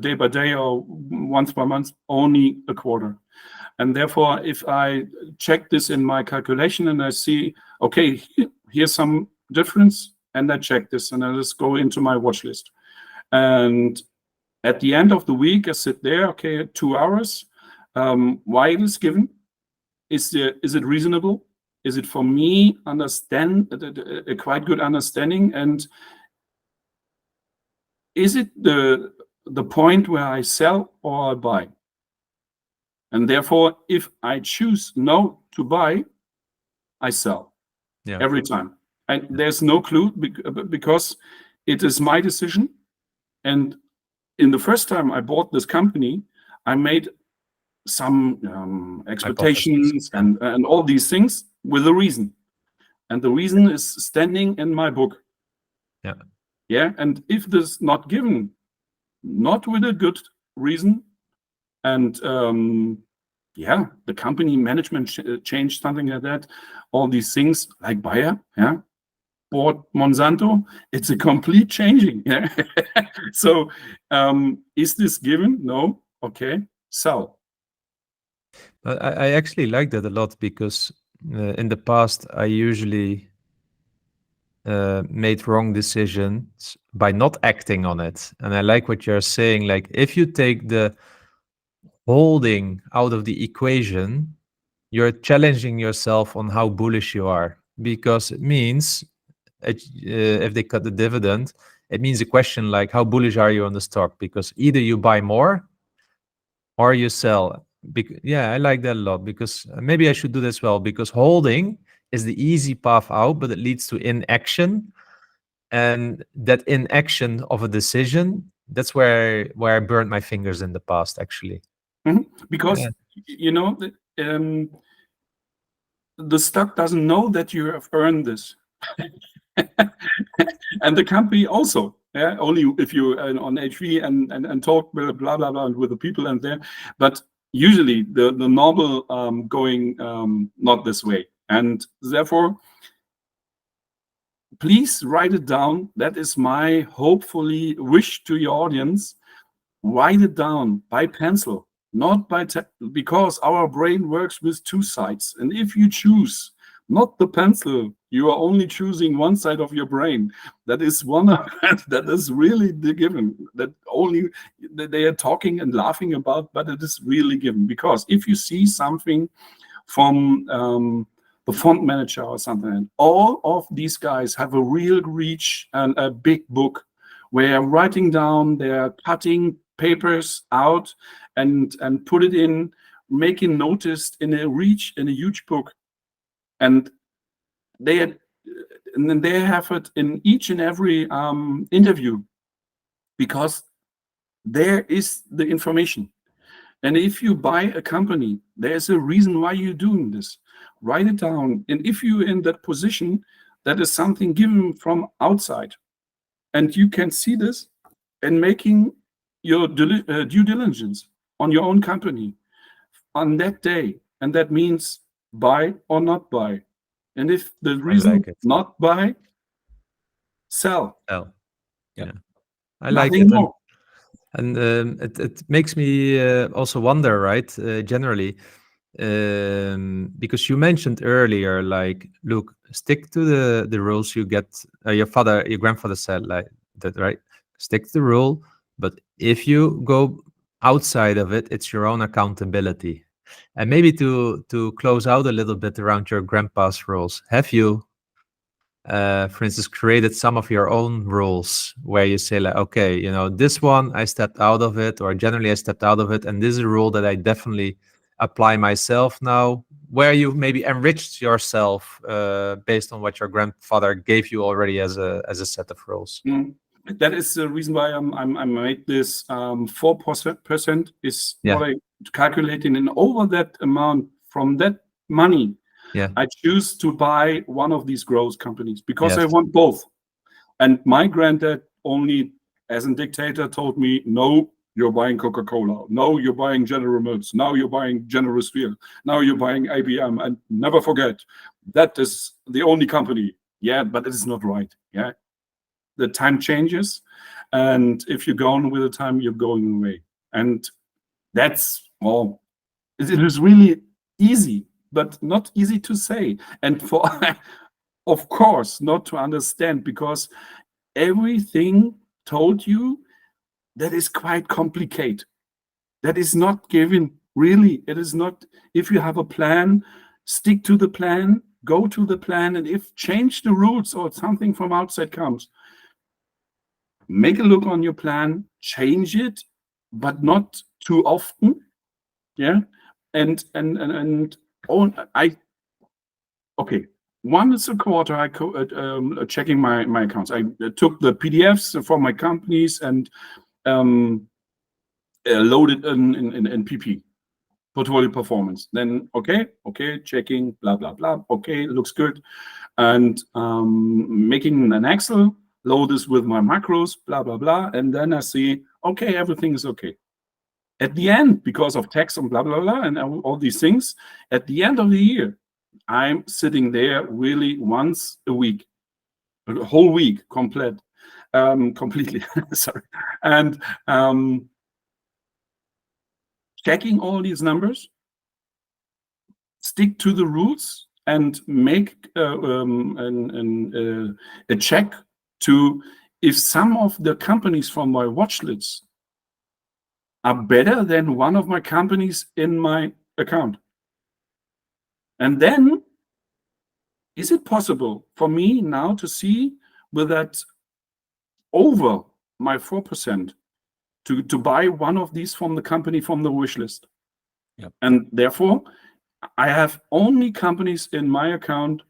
[SPEAKER 3] day by day or once per month, only a quarter. And therefore, if I check this in my calculation and I see, okay, here's some difference, and I check this and I just go into my watch list. And at the end of the week, I sit there, okay, 2 hours. Why it is given? Is it reasonable? Is it for me understand a quite good understanding? And is it the point where I sell or I buy? And therefore, if I choose no to buy, I sell every time. And there's no clue because it is my decision. And in the first time I bought this company, I made some expectations and all these things with a reason. And the reason is standing in my book. Yeah. And if this is not given, not with a good reason, and the company management changed, something like that, all these things like Bayer, bought Monsanto, it's a complete changing. Yeah? So is this given? No. Okay, sell.
[SPEAKER 2] I actually like that a lot because in the past I usually made wrong decisions by not acting on it. And I like what you're saying. Like if you take the holding out of the equation, you're challenging yourself on how bullish you are, because it means if they cut the dividend, it means a question like how bullish are you on the stock, because either you buy more or you sell. Yeah, I like that a lot, because maybe I should do this well, because holding is the easy path out, but it leads to inaction, and that inaction of a decision, that's where I burned my fingers in the past, actually.
[SPEAKER 3] Because you know the stock doesn't know that you have earned this. And the company also, yeah, only if you on HV and talk blah blah blah with the people and there, but usually the normal going not this way, and therefore please write it down. That is my hopefully wish to your audience. Write it down by pencil, not by because our brain works with two sides, and if you choose not the pencil, you are only choosing one side of your brain. That is one that is really the given, that only they are talking and laughing about, but it is really given. Because if you see something from the fund manager or something, and all of these guys have a real reach and a big book where writing down, they're cutting papers out and put it in, making noticed in a huge book. And they have it in each and every interview, because there is the information. And if you buy a company, there's a reason why you're doing this. Write it down. And if you're in that position, that is something given from outside, and you can see this and making your due diligence on your own company on that day, and that means buy or not buy. And if the reason not buy, sell.
[SPEAKER 2] Yeah, I like
[SPEAKER 3] Nothing
[SPEAKER 2] it.
[SPEAKER 3] more.
[SPEAKER 2] And it makes me also wonder, right? Generally, because you mentioned earlier, like, look, stick to the rules you get. Your grandfather said like that, right? Stick to the rule, but if you go outside of it, it's your own accountability. And maybe to close out a little bit around your grandpa's rules, have you, for instance, created some of your own rules where you say like, okay, you know, this one I stepped out of it, or generally I stepped out of it, and this is a rule that I definitely apply myself now, where you maybe enriched yourself based on what your grandfather gave you already as a set of rules?
[SPEAKER 3] That is the reason why I made this 4% is what I calculating, and over that amount from that money, I choose to buy one of these growth companies, because I want both. And my granddad only, as a dictator, told me, no, you're buying Coca-Cola. No, you're buying General Mills. Now you're buying General Steel. Now you're buying IBM. And never forget, that is the only company. Yeah, but it is not right. Yeah. The time changes, and if you're going with the time, you're going away. And that's, well, it is really easy, but not easy to say. And for, of course, not to understand, because everything told you that is quite complicated. That is not given, really. It is not. If you have a plan, stick to the plan, go to the plan, and if change the rules or something from outside comes, make a look on your plan, change it, but not too often. Yeah. And okay, once a quarter, I checking my accounts. I took the PDFs from my companies and loaded in PP, portfolio performance. Then okay, checking, blah blah blah. Okay, looks good, and making an Excel. Load this with my macros, blah blah blah, and then I see, okay, everything is okay. At the end, because of tax and blah blah blah and all these things, at the end of the year, I'm sitting there really once a week, a whole week completely. Sorry, and checking all these numbers, stick to the rules, and make a check to if some of the companies from my watch list are better than one of my companies in my account. And then, is it possible for me now to see with that over my 4% to buy one of these from the company from the wish list?
[SPEAKER 1] Yep.
[SPEAKER 3] And therefore, I have only companies in my account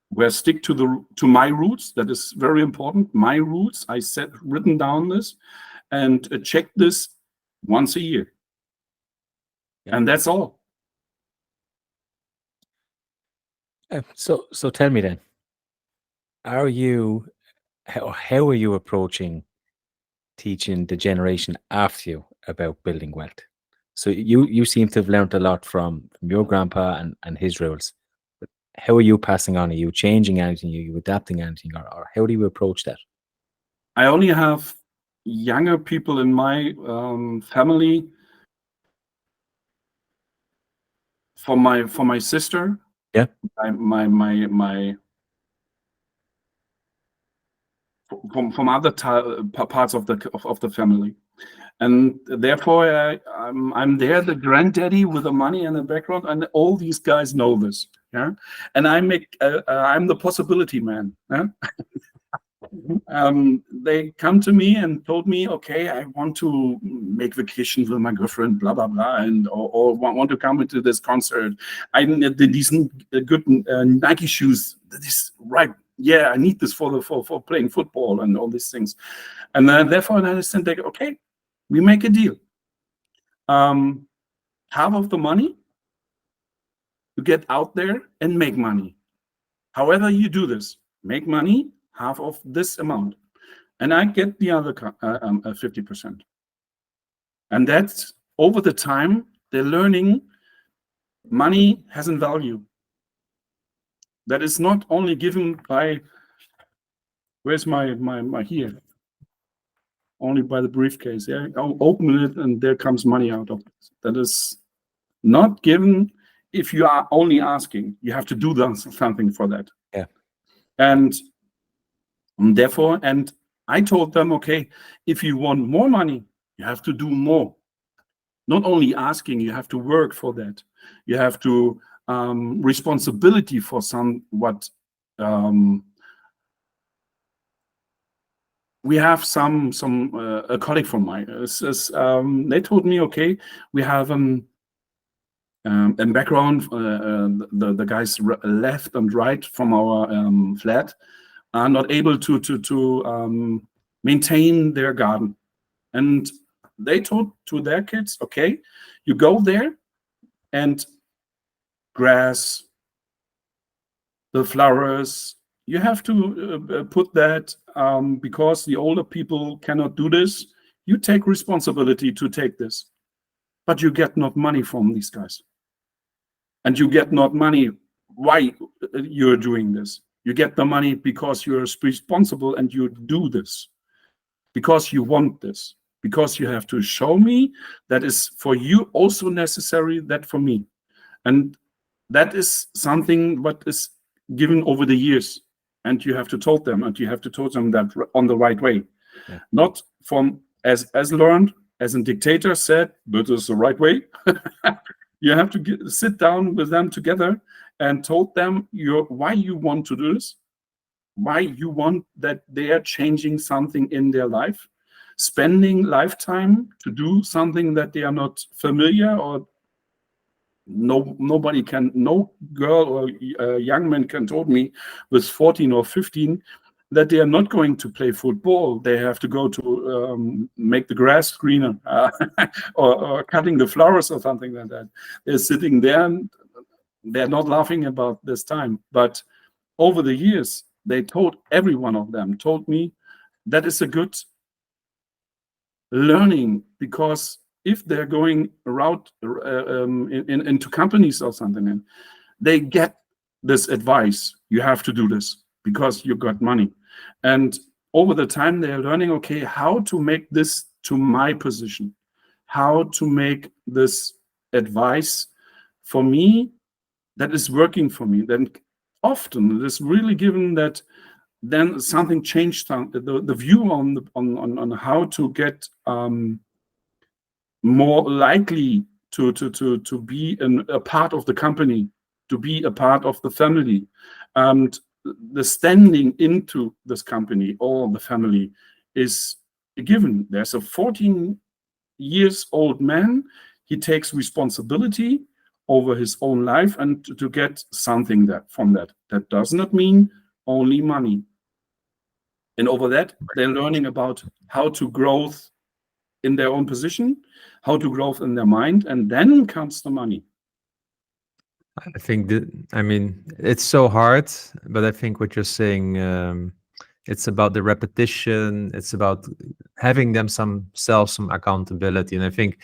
[SPEAKER 3] where stick to my roots. That is very important. My roots. I written down this and check this once a year.
[SPEAKER 1] Yeah.
[SPEAKER 3] And that's all.
[SPEAKER 1] So tell me then, how are you approaching teaching the generation after you about building wealth? So you seem to have learned a lot from your grandpa and his rules. But how are you passing on? Are you changing anything? Are you adapting anything? Or how do you approach that?
[SPEAKER 3] I only have younger people in my family. For my sister,
[SPEAKER 1] Yeah,
[SPEAKER 3] my from other parts of the family, and therefore I'm there, the granddaddy with the money and the background, and all these guys know this, yeah. And I'm the possibility man. Yeah? They come to me and told me, okay, I want to make vacations with my girlfriend, blah blah blah, and or want to come into this concert. I need these good Nike shoes. This right, yeah, I need this for playing football and all these things. And then therefore I understand, like, okay, we make a deal. Half of the money you get out there and make money. However you do this, make money, half of this amount, and I get the other 50%. And that's over the time they're learning money has a value. That is not only given by, where's my here? Only by the briefcase. Yeah, I'll open it and there comes money out of it. That is not given if you are only asking. You have to do something for that.
[SPEAKER 1] Yeah.
[SPEAKER 3] And therefore, and I told them, okay, if you want more money, you have to do more. Not only asking, you have to work for that. You have to responsibility for somewhat. We have a colleague from mine. They told me, okay, we have in background the guys left and right from our flat are not able to maintain their garden, and they told to their kids, okay, you go there and grass, the flowers, you have to put that because the older people cannot do this. You take responsibility to take this, but you get not money from these guys, and you get not money why you're doing this. You get the money because you're responsible and you do this because you want this, because you have to show me that is for you also necessary, that for me. And that is something what is given over the years. And you have to told them, and you have to told them that on the right way.
[SPEAKER 1] Yeah.
[SPEAKER 3] Not from, as learned, as a dictator said, but it's the right way. You have to sit down with them together and told them why you want to do this, why you want that they are changing something in their life, spending lifetime to do something that they are not familiar, or nobody can, no girl or young man can told me with 14 or 15 that they are not going to play football. They have to go to make the grass greener or cutting the flowers or something like that. They're sitting there and they're not laughing about this time. But over the years, they told, every one of them told me that is a good learning, because if they're going around into companies or something, and they get this advice, you have to do this. because you got money. And over the time, they are learning, okay, how to make this to my position, how to make this advice for me that is working for me. Then often it is really given that then something changed, the view on how to get more likely to be a part of the company, to be a part of the family, and the standing into this company or the family is given. There's a 14 years old man. He takes responsibility over his own life and to get something from that. That does not mean only money. And over that, they're learning about how to grow in their own position, how to grow in their mind, and then comes the money.
[SPEAKER 2] I think it's so hard, but I think what you're saying, it's about the repetition. It's about having them some accountability. And I think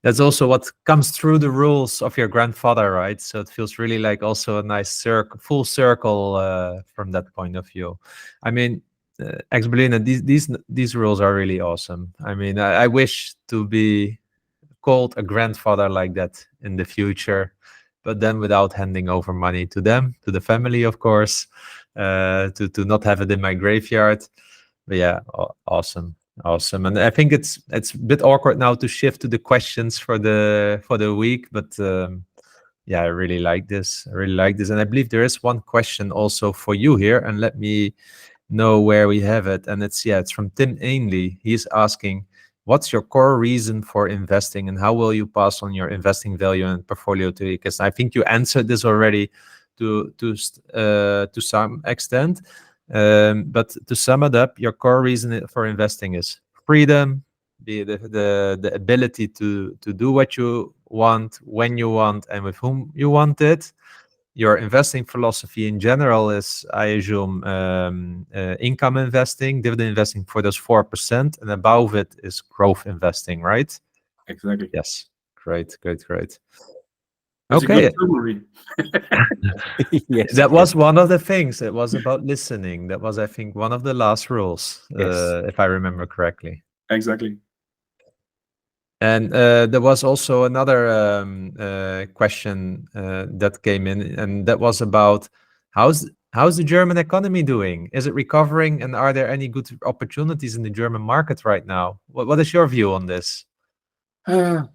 [SPEAKER 2] that's also what comes through the rules of your grandfather, right? So it feels really like also a nice full circle from that point of view. I mean, ex-Berliner, these rules are really awesome. I mean, I wish to be called a grandfather like that in the future, but then without handing over money to them, to the family, of course, to not have it in my graveyard. But yeah, awesome. And I think it's a bit awkward now to shift to the questions for the week, but yeah, I really like this. And I believe there is one question also for you here, and let me know where we have it. And it's from Tim Ainley. He's asking, what's your core reason for investing, and how will you pass on your investing value and portfolio to you? Because I think you answered this already to some extent. But to sum it up, your core reason for investing is freedom, the ability to do what you want, when you want, and with whom you want it. Your investing philosophy in general is, I assume, income investing, dividend investing for those 4%, and above it is growth investing, right?
[SPEAKER 3] Exactly.
[SPEAKER 2] Yes. Great.
[SPEAKER 3] That's
[SPEAKER 2] okay.
[SPEAKER 3] A good summary.
[SPEAKER 1] Yes,
[SPEAKER 2] that was one of the things. It was about listening. That was, I think, one of the last rules, if I remember correctly.
[SPEAKER 3] Exactly.
[SPEAKER 2] And there was also another question that came in, and that was about how's the German economy doing? Is it recovering, and are there any good opportunities in the German market right now? What is your view on this?
[SPEAKER 3] That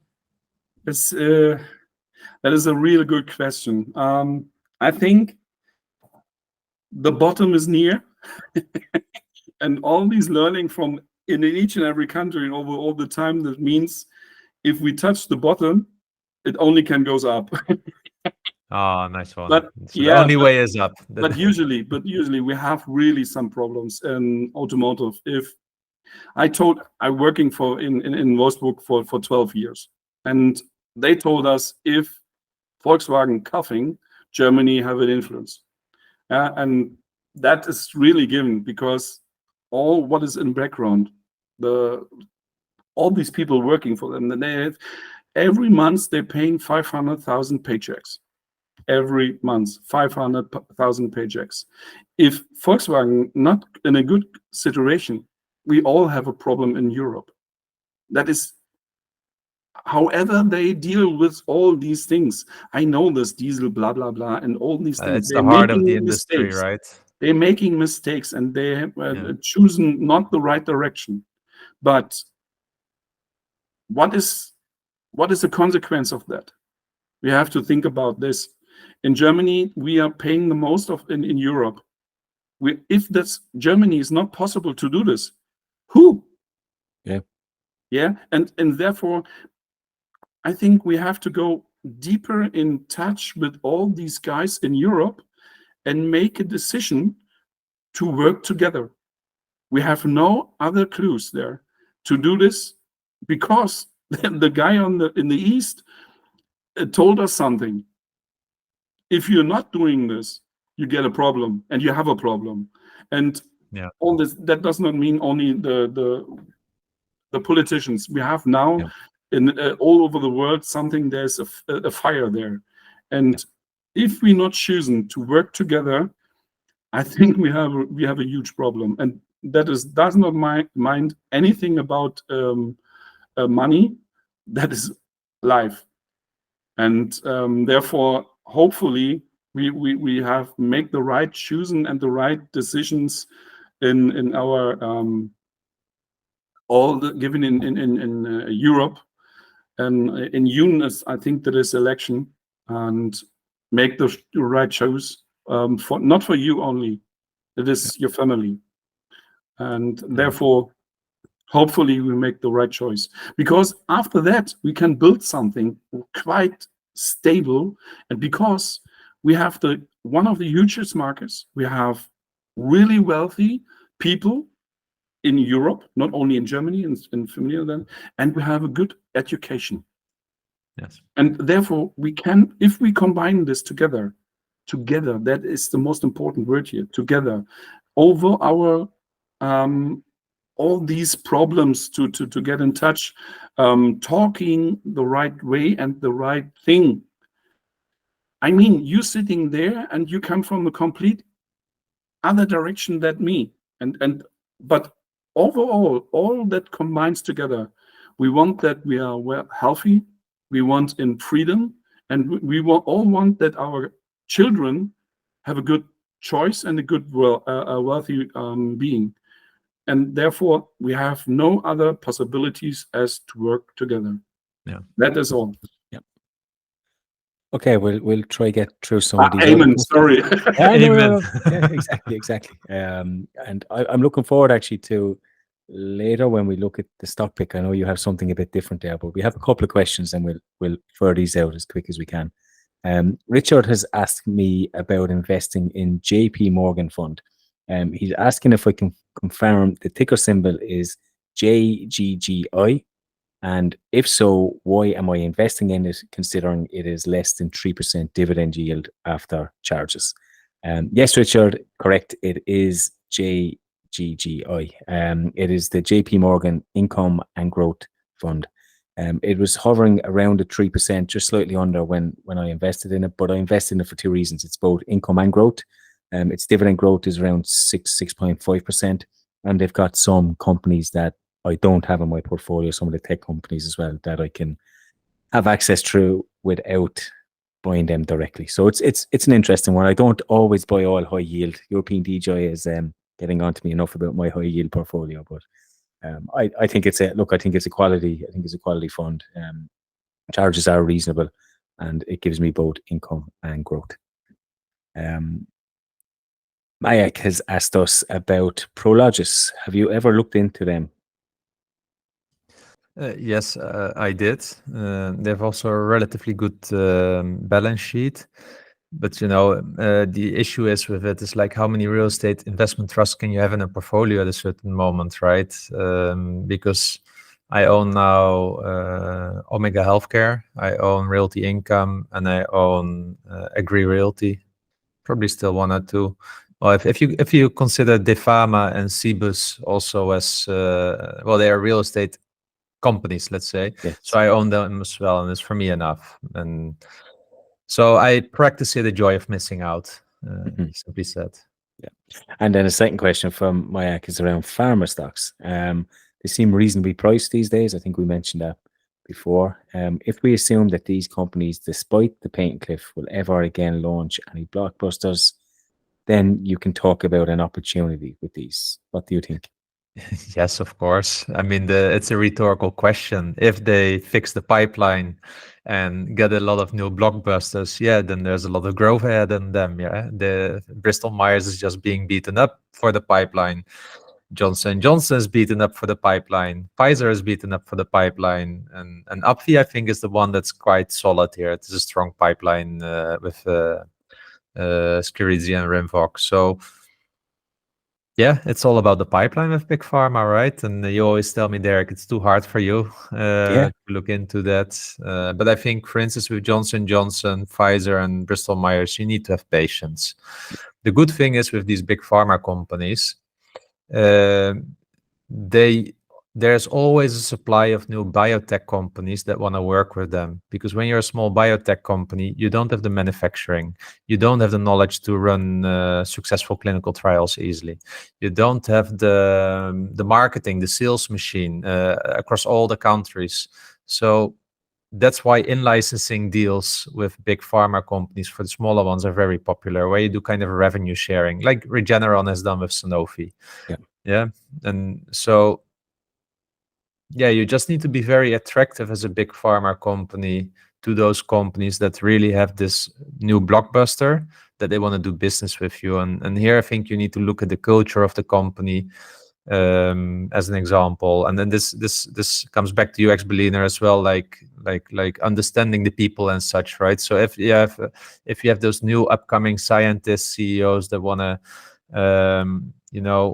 [SPEAKER 3] is a really good question. I think the bottom is near, and all these learning from in each and every country and over all the time, that means if we touch the bottom, it only can goes up.
[SPEAKER 2] Oh, nice one.
[SPEAKER 3] But
[SPEAKER 2] so the only way is up.
[SPEAKER 3] But usually we have really some problems in automotive. If I'm working in Wolfsburg for 12 years, and they told us if Volkswagen coughing, Germany have an influence. And that is really given because all what is in background, all these people working for them, they have, every month they're paying 500,000 paychecks. Every month, 500,000 paychecks. If Volkswagen not in a good situation, we all have a problem in Europe. That is, however they deal with all these things. I know this diesel, blah, blah, blah, and all these things.
[SPEAKER 2] It's the heart of the industry,
[SPEAKER 3] mistakes.
[SPEAKER 2] right?
[SPEAKER 3] They're making mistakes, and they have chosen not the right direction. But what is the consequence of that? We have to think about this. In Germany, we are paying the most of in Europe. If that's Germany is not possible to do this, who? Yeah, and therefore, I think we have to go deeper in touch with all these guys in Europe and make a decision to work together. We have no other clues there to do this, because the guy in the East told us something. If you're not doing this, you get a problem, and you have a problem. And all this, that does not mean only the politicians. We have now in all over the world something, there's a fire there. And if we're not choosing to work together, I think we have a huge problem, and that does not mind anything about money. That is life, and therefore, hopefully, we have make the right choosing and the right decisions in our all the given in Europe and in June. I think that is election, and make the right choice for not for you only. It is your family, and therefore, hopefully, we make the right choice, because after that we can build something quite stable, and because we have one of the hugest markets, we have really wealthy people in Europe, not only in Germany and in Finland, and we have a good education.
[SPEAKER 2] Yes.
[SPEAKER 3] And therefore, we can, if we combine this together, that is the most important word here, together, over our all these problems to get in touch, talking the right way and the right thing. I mean, you sitting there and you come from a complete other direction than me, but overall, all that combines together. We want that we are healthy. We want in freedom, and we all want that our children have a good choice and a good, wealthy being. And therefore, we have no other possibilities as to work together.
[SPEAKER 2] Yeah.
[SPEAKER 3] That is all.
[SPEAKER 1] Yeah. Okay, we'll try get through some of these.
[SPEAKER 3] Amen. Sorry.
[SPEAKER 1] Yeah, no,
[SPEAKER 2] Amen.
[SPEAKER 1] Yeah, exactly. And I'm looking forward actually to later when we look at the stock pick. I know you have something a bit different there, but we have a couple of questions, and we'll further these out as quick as we can. Richard has asked me about investing in JP Morgan fund. He's asking if I can confirm the ticker symbol is JGGI, and if so, why am I investing in it, considering it is less than 3% dividend yield after charges? Yes, Richard, correct. It is JGGI. It is the JP Morgan Income and Growth Fund. It was hovering around the 3%, just slightly under when I invested in it, but I invested in it for two reasons. It's both income and growth. Its dividend growth is around 6.5%, and they've got some companies that I don't have in my portfolio, some of the tech companies as well, that I can have access through without buying them directly. So it's an interesting one. I don't always buy all high yield. European DJI is getting on to me enough about my high yield portfolio, but I think it's a quality. I think it's a quality fund. Charges are reasonable, and it gives me both income and growth. Mayak has asked us about Prologis. Have you ever looked into them?
[SPEAKER 2] Yes, I did. They have also a relatively good balance sheet. But, the issue is with it is like how many real estate investment trusts can you have in a portfolio at a certain moment, right? Because I own now Omega Healthcare, I own Realty Income, and I own Agree Realty. Probably still one or two. Well, if you consider Defama and Cibus also as they are real estate companies, let's say.
[SPEAKER 1] Yes.
[SPEAKER 2] So I own them as well, and it's for me enough. And so I practice here the joy of missing out, simply said.
[SPEAKER 1] Yeah. And then a second question from Mayak is around pharma stocks. They seem reasonably priced these days. I think we mentioned that before. If we assume that these companies, despite the patent cliff, will ever again launch any blockbusters, then you can talk about an opportunity with these. What do you think?
[SPEAKER 2] Yes, of course. I mean, it's a rhetorical question. If they fix the pipeline and get a lot of new blockbusters, then there's a lot of growth ahead in them. Yeah, the Bristol Myers is just being beaten up for the pipeline. Johnson & Johnson is beaten up for the pipeline. Pfizer is beaten up for the pipeline, and AbbVie, I think, is the one that's quite solid here. It's a strong pipeline with Skyrizi and Rinvoq. So. Yeah, it's all about the pipeline of big pharma, right? And you always tell me, Derek, it's too hard for you to look into that. But I think, for instance, with Johnson & Johnson, Pfizer, and Bristol Myers, you need to have patience. The good thing is with these big pharma companies, they there's always a supply of new biotech companies that want to work with them. Because when you're a small biotech company, you don't have the manufacturing, you don't have the knowledge to run successful clinical trials easily. You don't have the marketing, the sales machine across all the countries. So that's why in-licensing deals with big pharma companies for the smaller ones are very popular, where you do kind of revenue sharing, like Regeneron has done with Sanofi. Yeah. And so, yeah, you just need to be very attractive as a big pharma company to those companies that really have this new blockbuster that they want to do business with you. And here I think you need to look at the culture of the company as an example. And then this comes back to UX Berliner as well, like understanding the people and such, right? So if you have those new upcoming scientists, CEOs that want to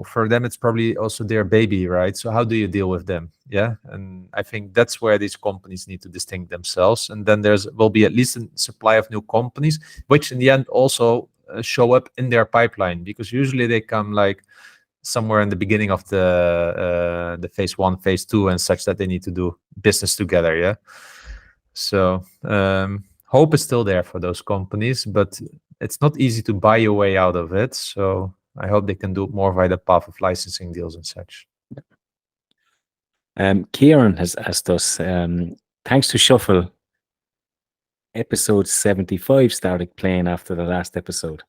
[SPEAKER 2] for them it's probably also their baby, right? So how do you deal with them? Yeah. And I think that's where these companies need to distinct themselves, and then will be at least a supply of new companies which in the end also show up in their pipeline, because usually they come like somewhere in the beginning of the phase 1, phase 2 and such, that they need to do business together. Yeah. So hope is still there for those companies, but it's not easy to buy your way out of it. So I hope they can do it more via the path of licensing deals and such.
[SPEAKER 1] Kieran has asked us, thanks to Shuffle, episode 75 started playing after the last episode.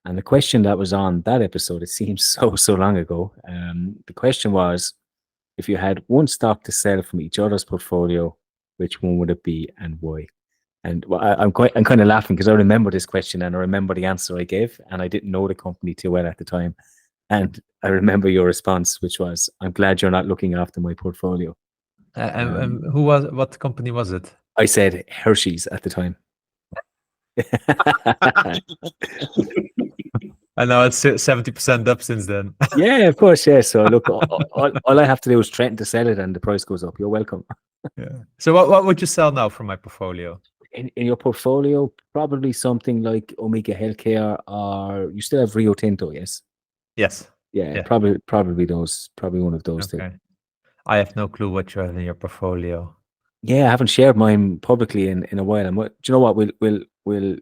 [SPEAKER 1] And the question that was on that episode, it seems so long ago. The question was, if you had one stock to sell from each other's portfolio, which one would it be and why? And well, I'm kind of laughing because I remember this question and I remember the answer I gave, and I didn't know the company too well at the time. And I remember your response, which was, "I'm glad you're not looking after my portfolio."
[SPEAKER 2] And what company was it?
[SPEAKER 1] I said Hershey's at the time.
[SPEAKER 2] I know it's 70% up since then.
[SPEAKER 1] Yeah, of course. Yeah. So look, all I have to do is threaten to sell it, and the price goes up. You're welcome.
[SPEAKER 2] Yeah. So what would you sell now from my portfolio?
[SPEAKER 1] In your portfolio, probably something like Omega Healthcare, or you still have Rio Tinto, yes?
[SPEAKER 2] Yes.
[SPEAKER 1] Yeah. Probably those. Probably one of those two.
[SPEAKER 2] I have no clue what you have in your portfolio.
[SPEAKER 1] Yeah, I haven't shared mine publicly in a while. And do you know what? We'll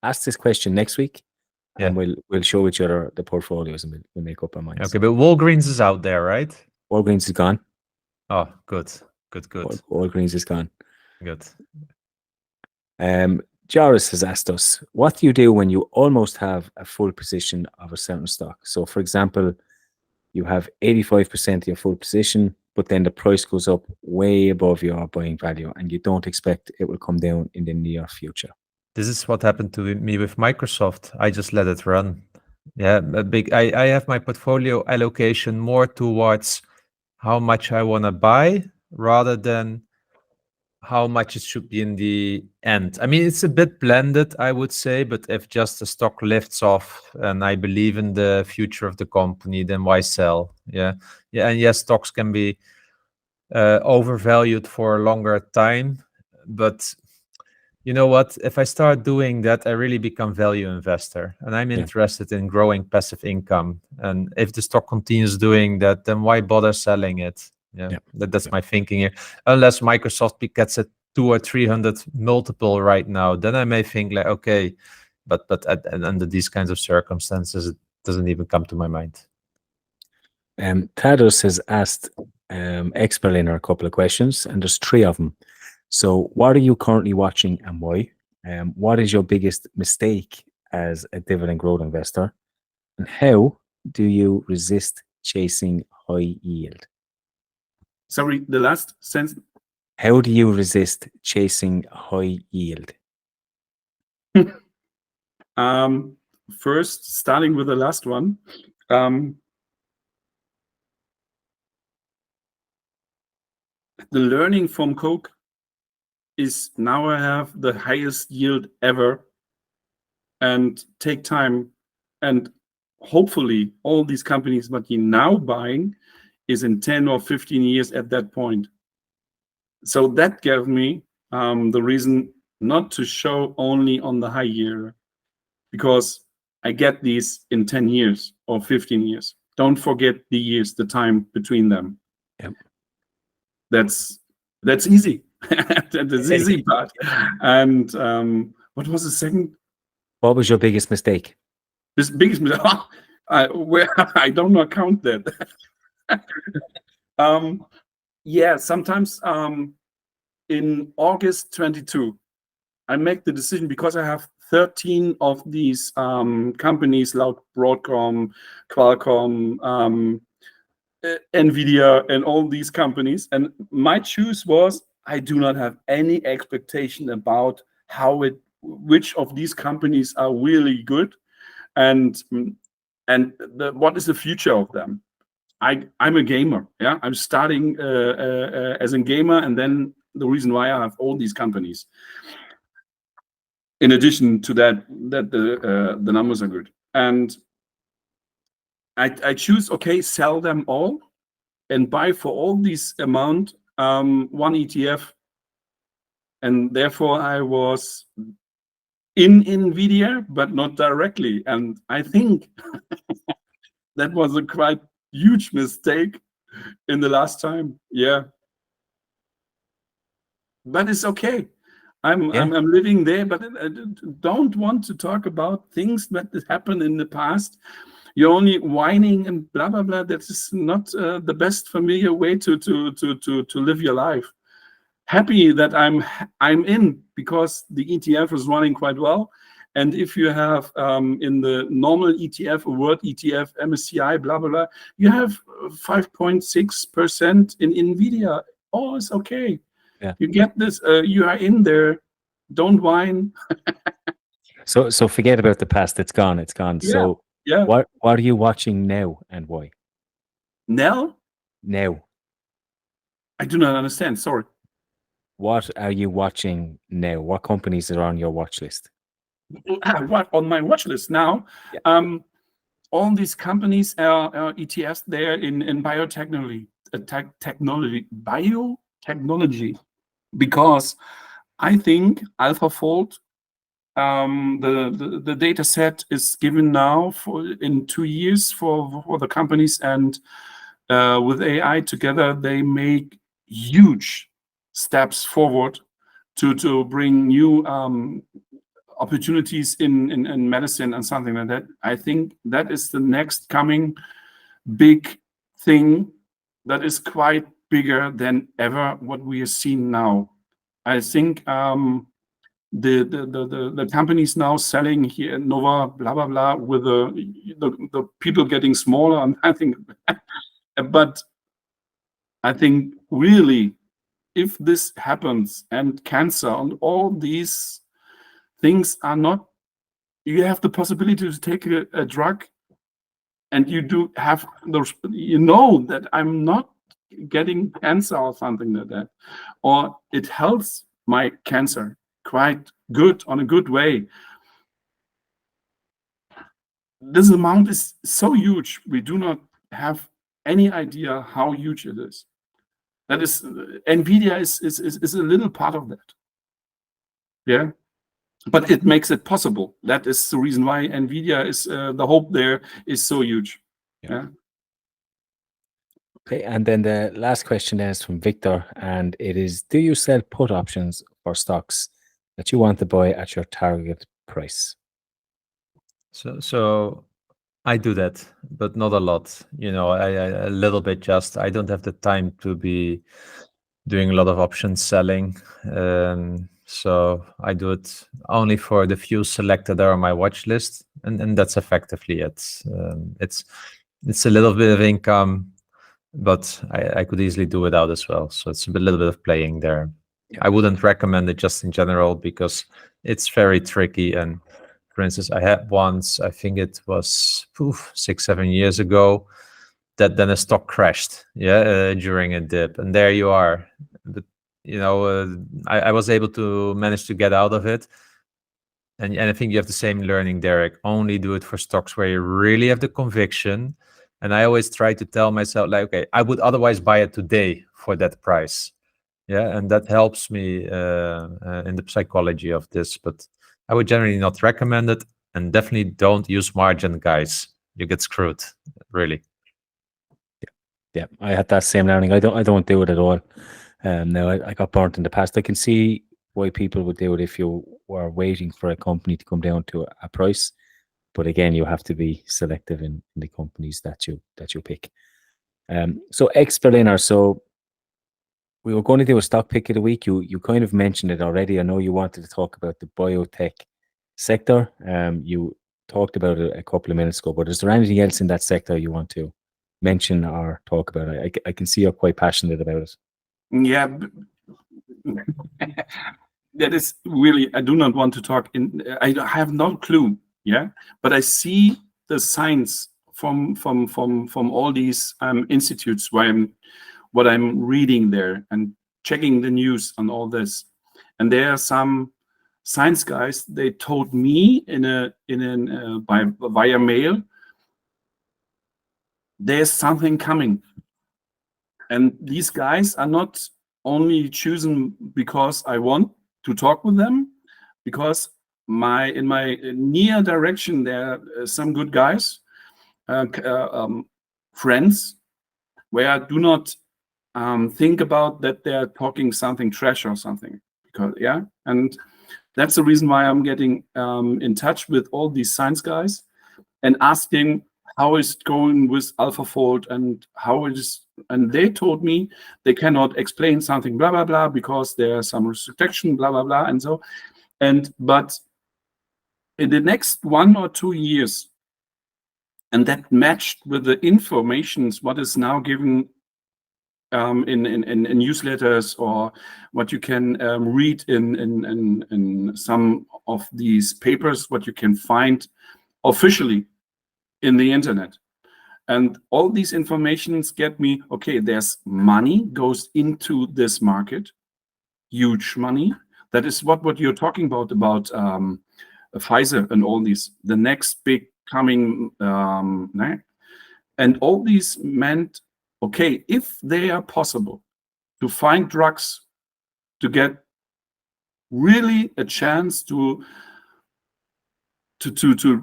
[SPEAKER 1] ask this question next week, and we'll show each other the portfolios, and we'll make up our minds.
[SPEAKER 2] Okay, but Walgreens is out there, right?
[SPEAKER 1] Walgreens is gone.
[SPEAKER 2] Oh, good.
[SPEAKER 1] Walgreens is gone.
[SPEAKER 2] Good.
[SPEAKER 1] Joris has asked us, what do you do when you almost have a full position of a certain stock? So, for example, you have 85% of your full position, but then the price goes up way above your buying value, and you don't expect it will come down in the near future.
[SPEAKER 2] This is what happened to me with Microsoft. I just let it run. Yeah, I have my portfolio allocation more towards how much I want to buy rather than how much it should be in the end. I mean, it's a bit blended, I would say, but if just the stock lifts off and I believe in the future of the company, then why sell? Yeah. And yes, stocks can be overvalued for a longer time, but you know what? If I start doing that, I really become value investor, and I'm interested in growing passive income. And if the stock continues doing that, then why bother selling it? That's my thinking here. Unless Microsoft gets a 200 or 300 multiple right now, then I may think like, okay, but under these kinds of circumstances, it doesn't even come to my mind.
[SPEAKER 1] Thaddeus has asked Ex-Berliner a couple of questions, and there's 3 of them. So what are you currently watching and why? What is your biggest mistake as a dividend growth investor? And how do you resist chasing high yield?
[SPEAKER 3] Sorry, the last sentence.
[SPEAKER 1] How do you resist chasing high yield?
[SPEAKER 3] First, starting with the last one. The learning from Coke is now I have the highest yield ever, and take time, and hopefully all these companies that you're now buying is in 10 or 15 years at that point. So that gave me the reason not to show only on the high yield, because I get these in 10 years or 15 years. Don't forget the years, the time between them.
[SPEAKER 1] Yep.
[SPEAKER 3] That's easy. That's easy part. And what was the second?
[SPEAKER 1] What was your biggest mistake?
[SPEAKER 3] This biggest mistake. I don't know count that. Yeah, sometimes in August 22, I make the decision because I have 13 of these companies like Broadcom, Qualcomm, NVIDIA, and all these companies. And my choice was I do not have any expectation about which of these companies are really good, and what is the future of them. I'm a gamer. Yeah, I'm starting as a gamer, and then the reason why I have all these companies. In addition to that the numbers are good, and I choose sell them all and buy for all this amount one ETF, and therefore I was in NVIDIA but not directly, and I think that was a quite huge mistake in the last time. Yeah, but it's okay. I'm living there, but I don't want to talk about things that happened in the past. You're only whining and blah blah blah. That is not the best familiar way to live your life. Happy that I'm in because the ETF is running quite well. And if you have in the normal ETF, a world ETF, MSCI, blah blah blah, you have 5.6% in NVIDIA. Oh, it's okay.
[SPEAKER 1] Yeah.
[SPEAKER 3] You get this. You are in there. Don't whine.
[SPEAKER 1] So forget about the past. It's gone. It's gone.
[SPEAKER 3] Yeah.
[SPEAKER 1] So
[SPEAKER 3] Yeah.
[SPEAKER 1] what are you watching now and why?
[SPEAKER 3] Now?
[SPEAKER 1] Now.
[SPEAKER 3] I do not understand. Sorry.
[SPEAKER 1] What are you watching now? What companies are on your watch list?
[SPEAKER 3] What on my watch list now?
[SPEAKER 1] Yeah.
[SPEAKER 3] All these companies are ETFs there in biotechnology, biotechnology, because I think AlphaFold, the data set is given now in 2 years for the companies, and with AI together they make huge steps forward to bring new opportunities in medicine and something like that. I think that is the next coming big thing that is quite bigger than ever what we are seeing now. I think the companies now selling here Nova blah blah blah with the people getting smaller, and I think but I think really if this happens and cancer and all these things are not, you have the possibility to take a drug and you do have those, that I'm not getting cancer or something like that, or it helps my cancer quite good on a good way. This amount is so huge, we do not have any idea how huge it is. That is, NVIDIA is a little part of that. Yeah. But it makes it possible. That is the reason why NVIDIA is the hope there is so huge. Yeah.
[SPEAKER 1] Okay, and then the last question is from Victor, and it is: do you sell put options for stocks that you want to buy at your target price?
[SPEAKER 2] So I do that, but not a lot. I a little bit. Just I don't have the time to be doing a lot of option selling. So I do it only for the few selected that are on my watch list, and that's effectively it. It's a little bit of income, but I could easily do without as well. So it's a little bit of playing there. Yeah. I wouldn't recommend it just in general because it's very tricky. And for instance, I had once, I think it was 6-7 years ago, that then a stock crashed, during a dip, and there you are. But I was able to manage to get out of it. And I think you have the same learning, Derek. Only do it for stocks where you really have the conviction. And I always try to tell myself, like, okay, I would otherwise buy it today for that price. Yeah, and that helps me in the psychology of this. But I would generally not recommend it, and definitely don't use margin, guys. You get screwed, really.
[SPEAKER 1] Yeah, I had that same learning. I don't do it at all. No, I got burnt in the past. I can see why people would do it if you were waiting for a company to come down to a price. But again, you have to be selective in the companies that you pick. So ex-Berliner, so we were going to do a stock pick of the week. You kind of mentioned it already. I know you wanted to talk about the biotech sector. You talked about it a couple of minutes ago, but is there anything else in that sector you want to mention or talk about? I can see you're quite passionate about it.
[SPEAKER 3] Yeah, that is really, I do not want to talk in, I have no clue, yeah, but I see the signs from all these institutes what I'm reading there and checking the news on all this, and there are some science guys. They told me via mail there's something coming, and these guys are not only chosen because I want to talk with them, because in my near direction there are some good guys, friends, where I do not think about that they're talking something trash or something, because and that's the reason why I'm getting in touch with all these science guys and asking how is it going with AlphaFold and how it is. And they told me they cannot explain something, blah, blah, blah, because there's some restriction, blah, blah, blah. And so, but in the next 1 or 2 years, and that matched with the informations, what is now given in newsletters, or what you can read in some of these papers, what you can find officially in the internet. And all these informations get me, okay, there's money goes into this market, huge money. That is what you're talking about Pfizer and all these, the next big coming, and all these meant, okay, if they are possible to find drugs to get really a chance to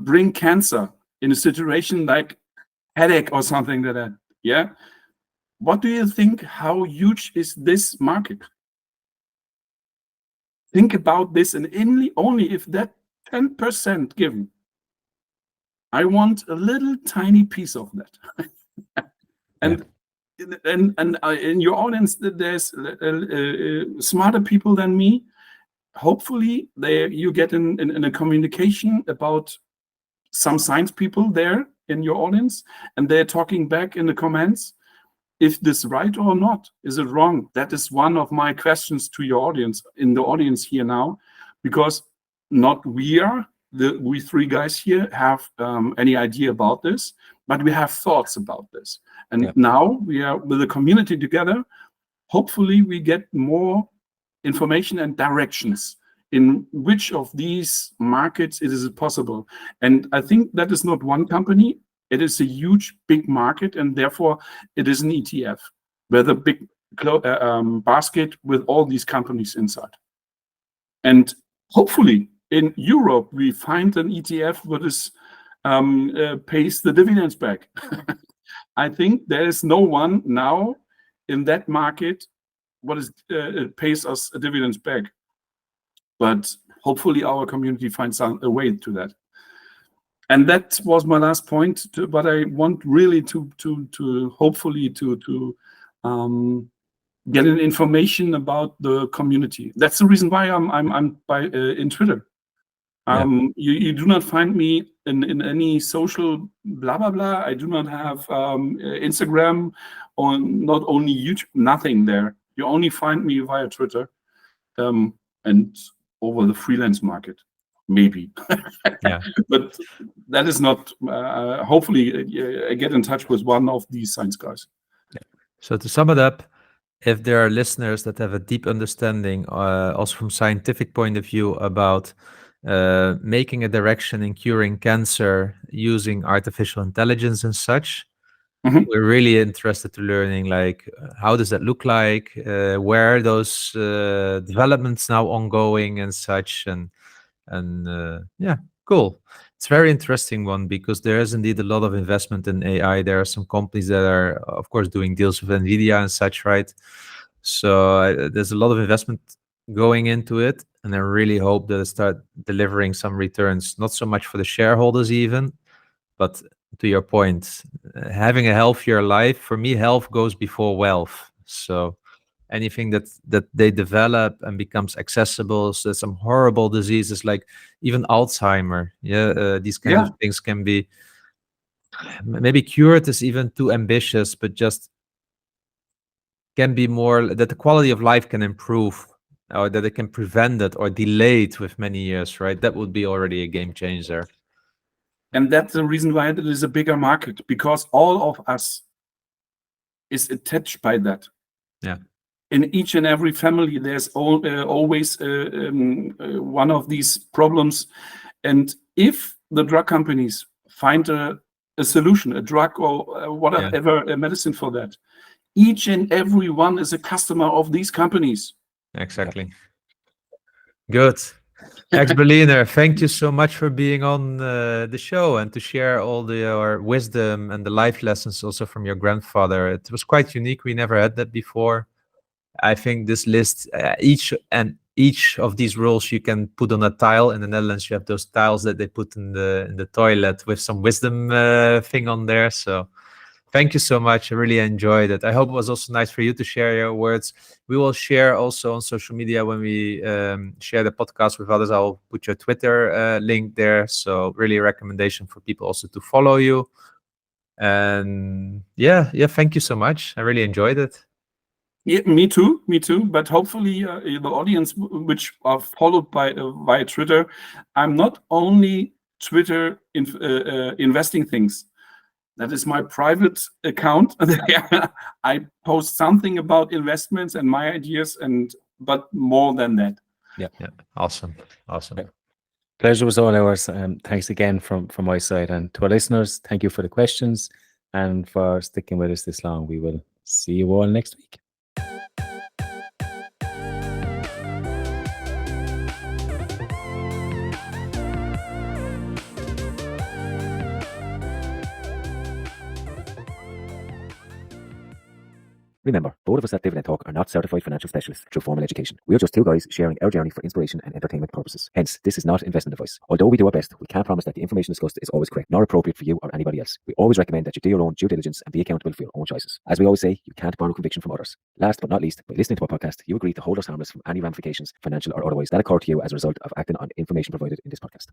[SPEAKER 3] bring cancer in a situation like headache or something like that, yeah. What do you think? How huge is this market? Think about this, and only if that 10% given, I want a little tiny piece of that. And in your audience, there's smarter people than me. Hopefully, you get in a communication about some science people there in your audience, and they're talking back in the comments if this right or not. Is it wrong? That is one of my questions to your audience, in the audience here now, because not we three guys here have any idea about this, but we have thoughts about this. And now we are with the community together. Hopefully we get more information and directions in which of these markets it is possible. And I think that is not one company. It is a huge, big market, and therefore it is an ETF with a big basket with all these companies inside. And hopefully in Europe, we find an ETF that is pays the dividends back. I think there is no one now in that market what is pays us dividends back. But hopefully our community finds a way to that. And that was my last point. But I want really to hopefully to get an information about the community. That's the reason why I'm in Twitter. You do not find me in any social blah blah blah. I do not have Instagram, or not only YouTube. Nothing there. You only find me via Twitter, and over the freelance market, maybe. But that is not. Hopefully, I get in touch with one of these science guys.
[SPEAKER 2] So to sum it up, if there are listeners that have a deep understanding, also from scientific point of view, about making a direction in curing cancer using artificial intelligence and such, we're really interested to learning, like, how does that look like, where are those developments now ongoing and such, and And yeah, cool. It's a very interesting one because there is indeed a lot of investment in AI. There are some companies that are, of course, doing deals with NVIDIA and such, right? So there's a lot of investment going into it, and I really hope that it start delivering some returns, not so much for the shareholders even, but to your point, having a healthier life, for me, health goes before wealth. So anything that they develop and becomes accessible, so some horrible diseases like even Alzheimer, these kind of things can be maybe cured is even too ambitious, but just can be more that the quality of life can improve, or that it can prevent it or delay it with many years, right? That would be already a game changer.
[SPEAKER 3] And that's the reason why it is a bigger market, because all of us is attached by that.
[SPEAKER 2] Yeah.
[SPEAKER 3] In each and every family, there's always one of these problems. And if the drug companies find a solution, a drug or whatever, a medicine for that, each and every one is a customer of these companies.
[SPEAKER 2] Exactly. Good. Ex-Berliner, thank you so much for being on the show and to share all your wisdom and the life lessons also from your grandfather. It was quite unique. We never had that before. I think this list, each of these rules you can put on a tile. In the Netherlands, you have those tiles that they put in the toilet with some wisdom thing on there. So thank you so much. I really enjoyed it. I hope it was also nice for you to share your words. We will share also on social media when we share the podcast with others. I'll put your Twitter link there. So really a recommendation for people also to follow you. And yeah, thank you so much. I really enjoyed it.
[SPEAKER 3] Yeah, me too. But hopefully the audience, which are followed by via Twitter, I'm not only Twitter investing things. That is my private account. I post something about investments and my ideas, but more than that.
[SPEAKER 2] Yeah. Awesome.
[SPEAKER 1] Pleasure was all ours. Thanks again from my side, and to our listeners, thank you for the questions and for sticking with us this long. We will see you all next week. Remember, both of us at Dividend Talk are not certified financial specialists through formal education. We are just two guys sharing our journey for inspiration and entertainment purposes. Hence, this is not investment advice. Although we do our best, we can't promise that the information discussed is always correct, nor appropriate for you or anybody else. We always recommend that you do your own due diligence and be accountable for your own choices. As we always say, you can't borrow conviction from others. Last but not least, by listening to our podcast, you agree to hold us harmless from any ramifications, financial or otherwise, that occur to you as a result of acting on information provided in this podcast.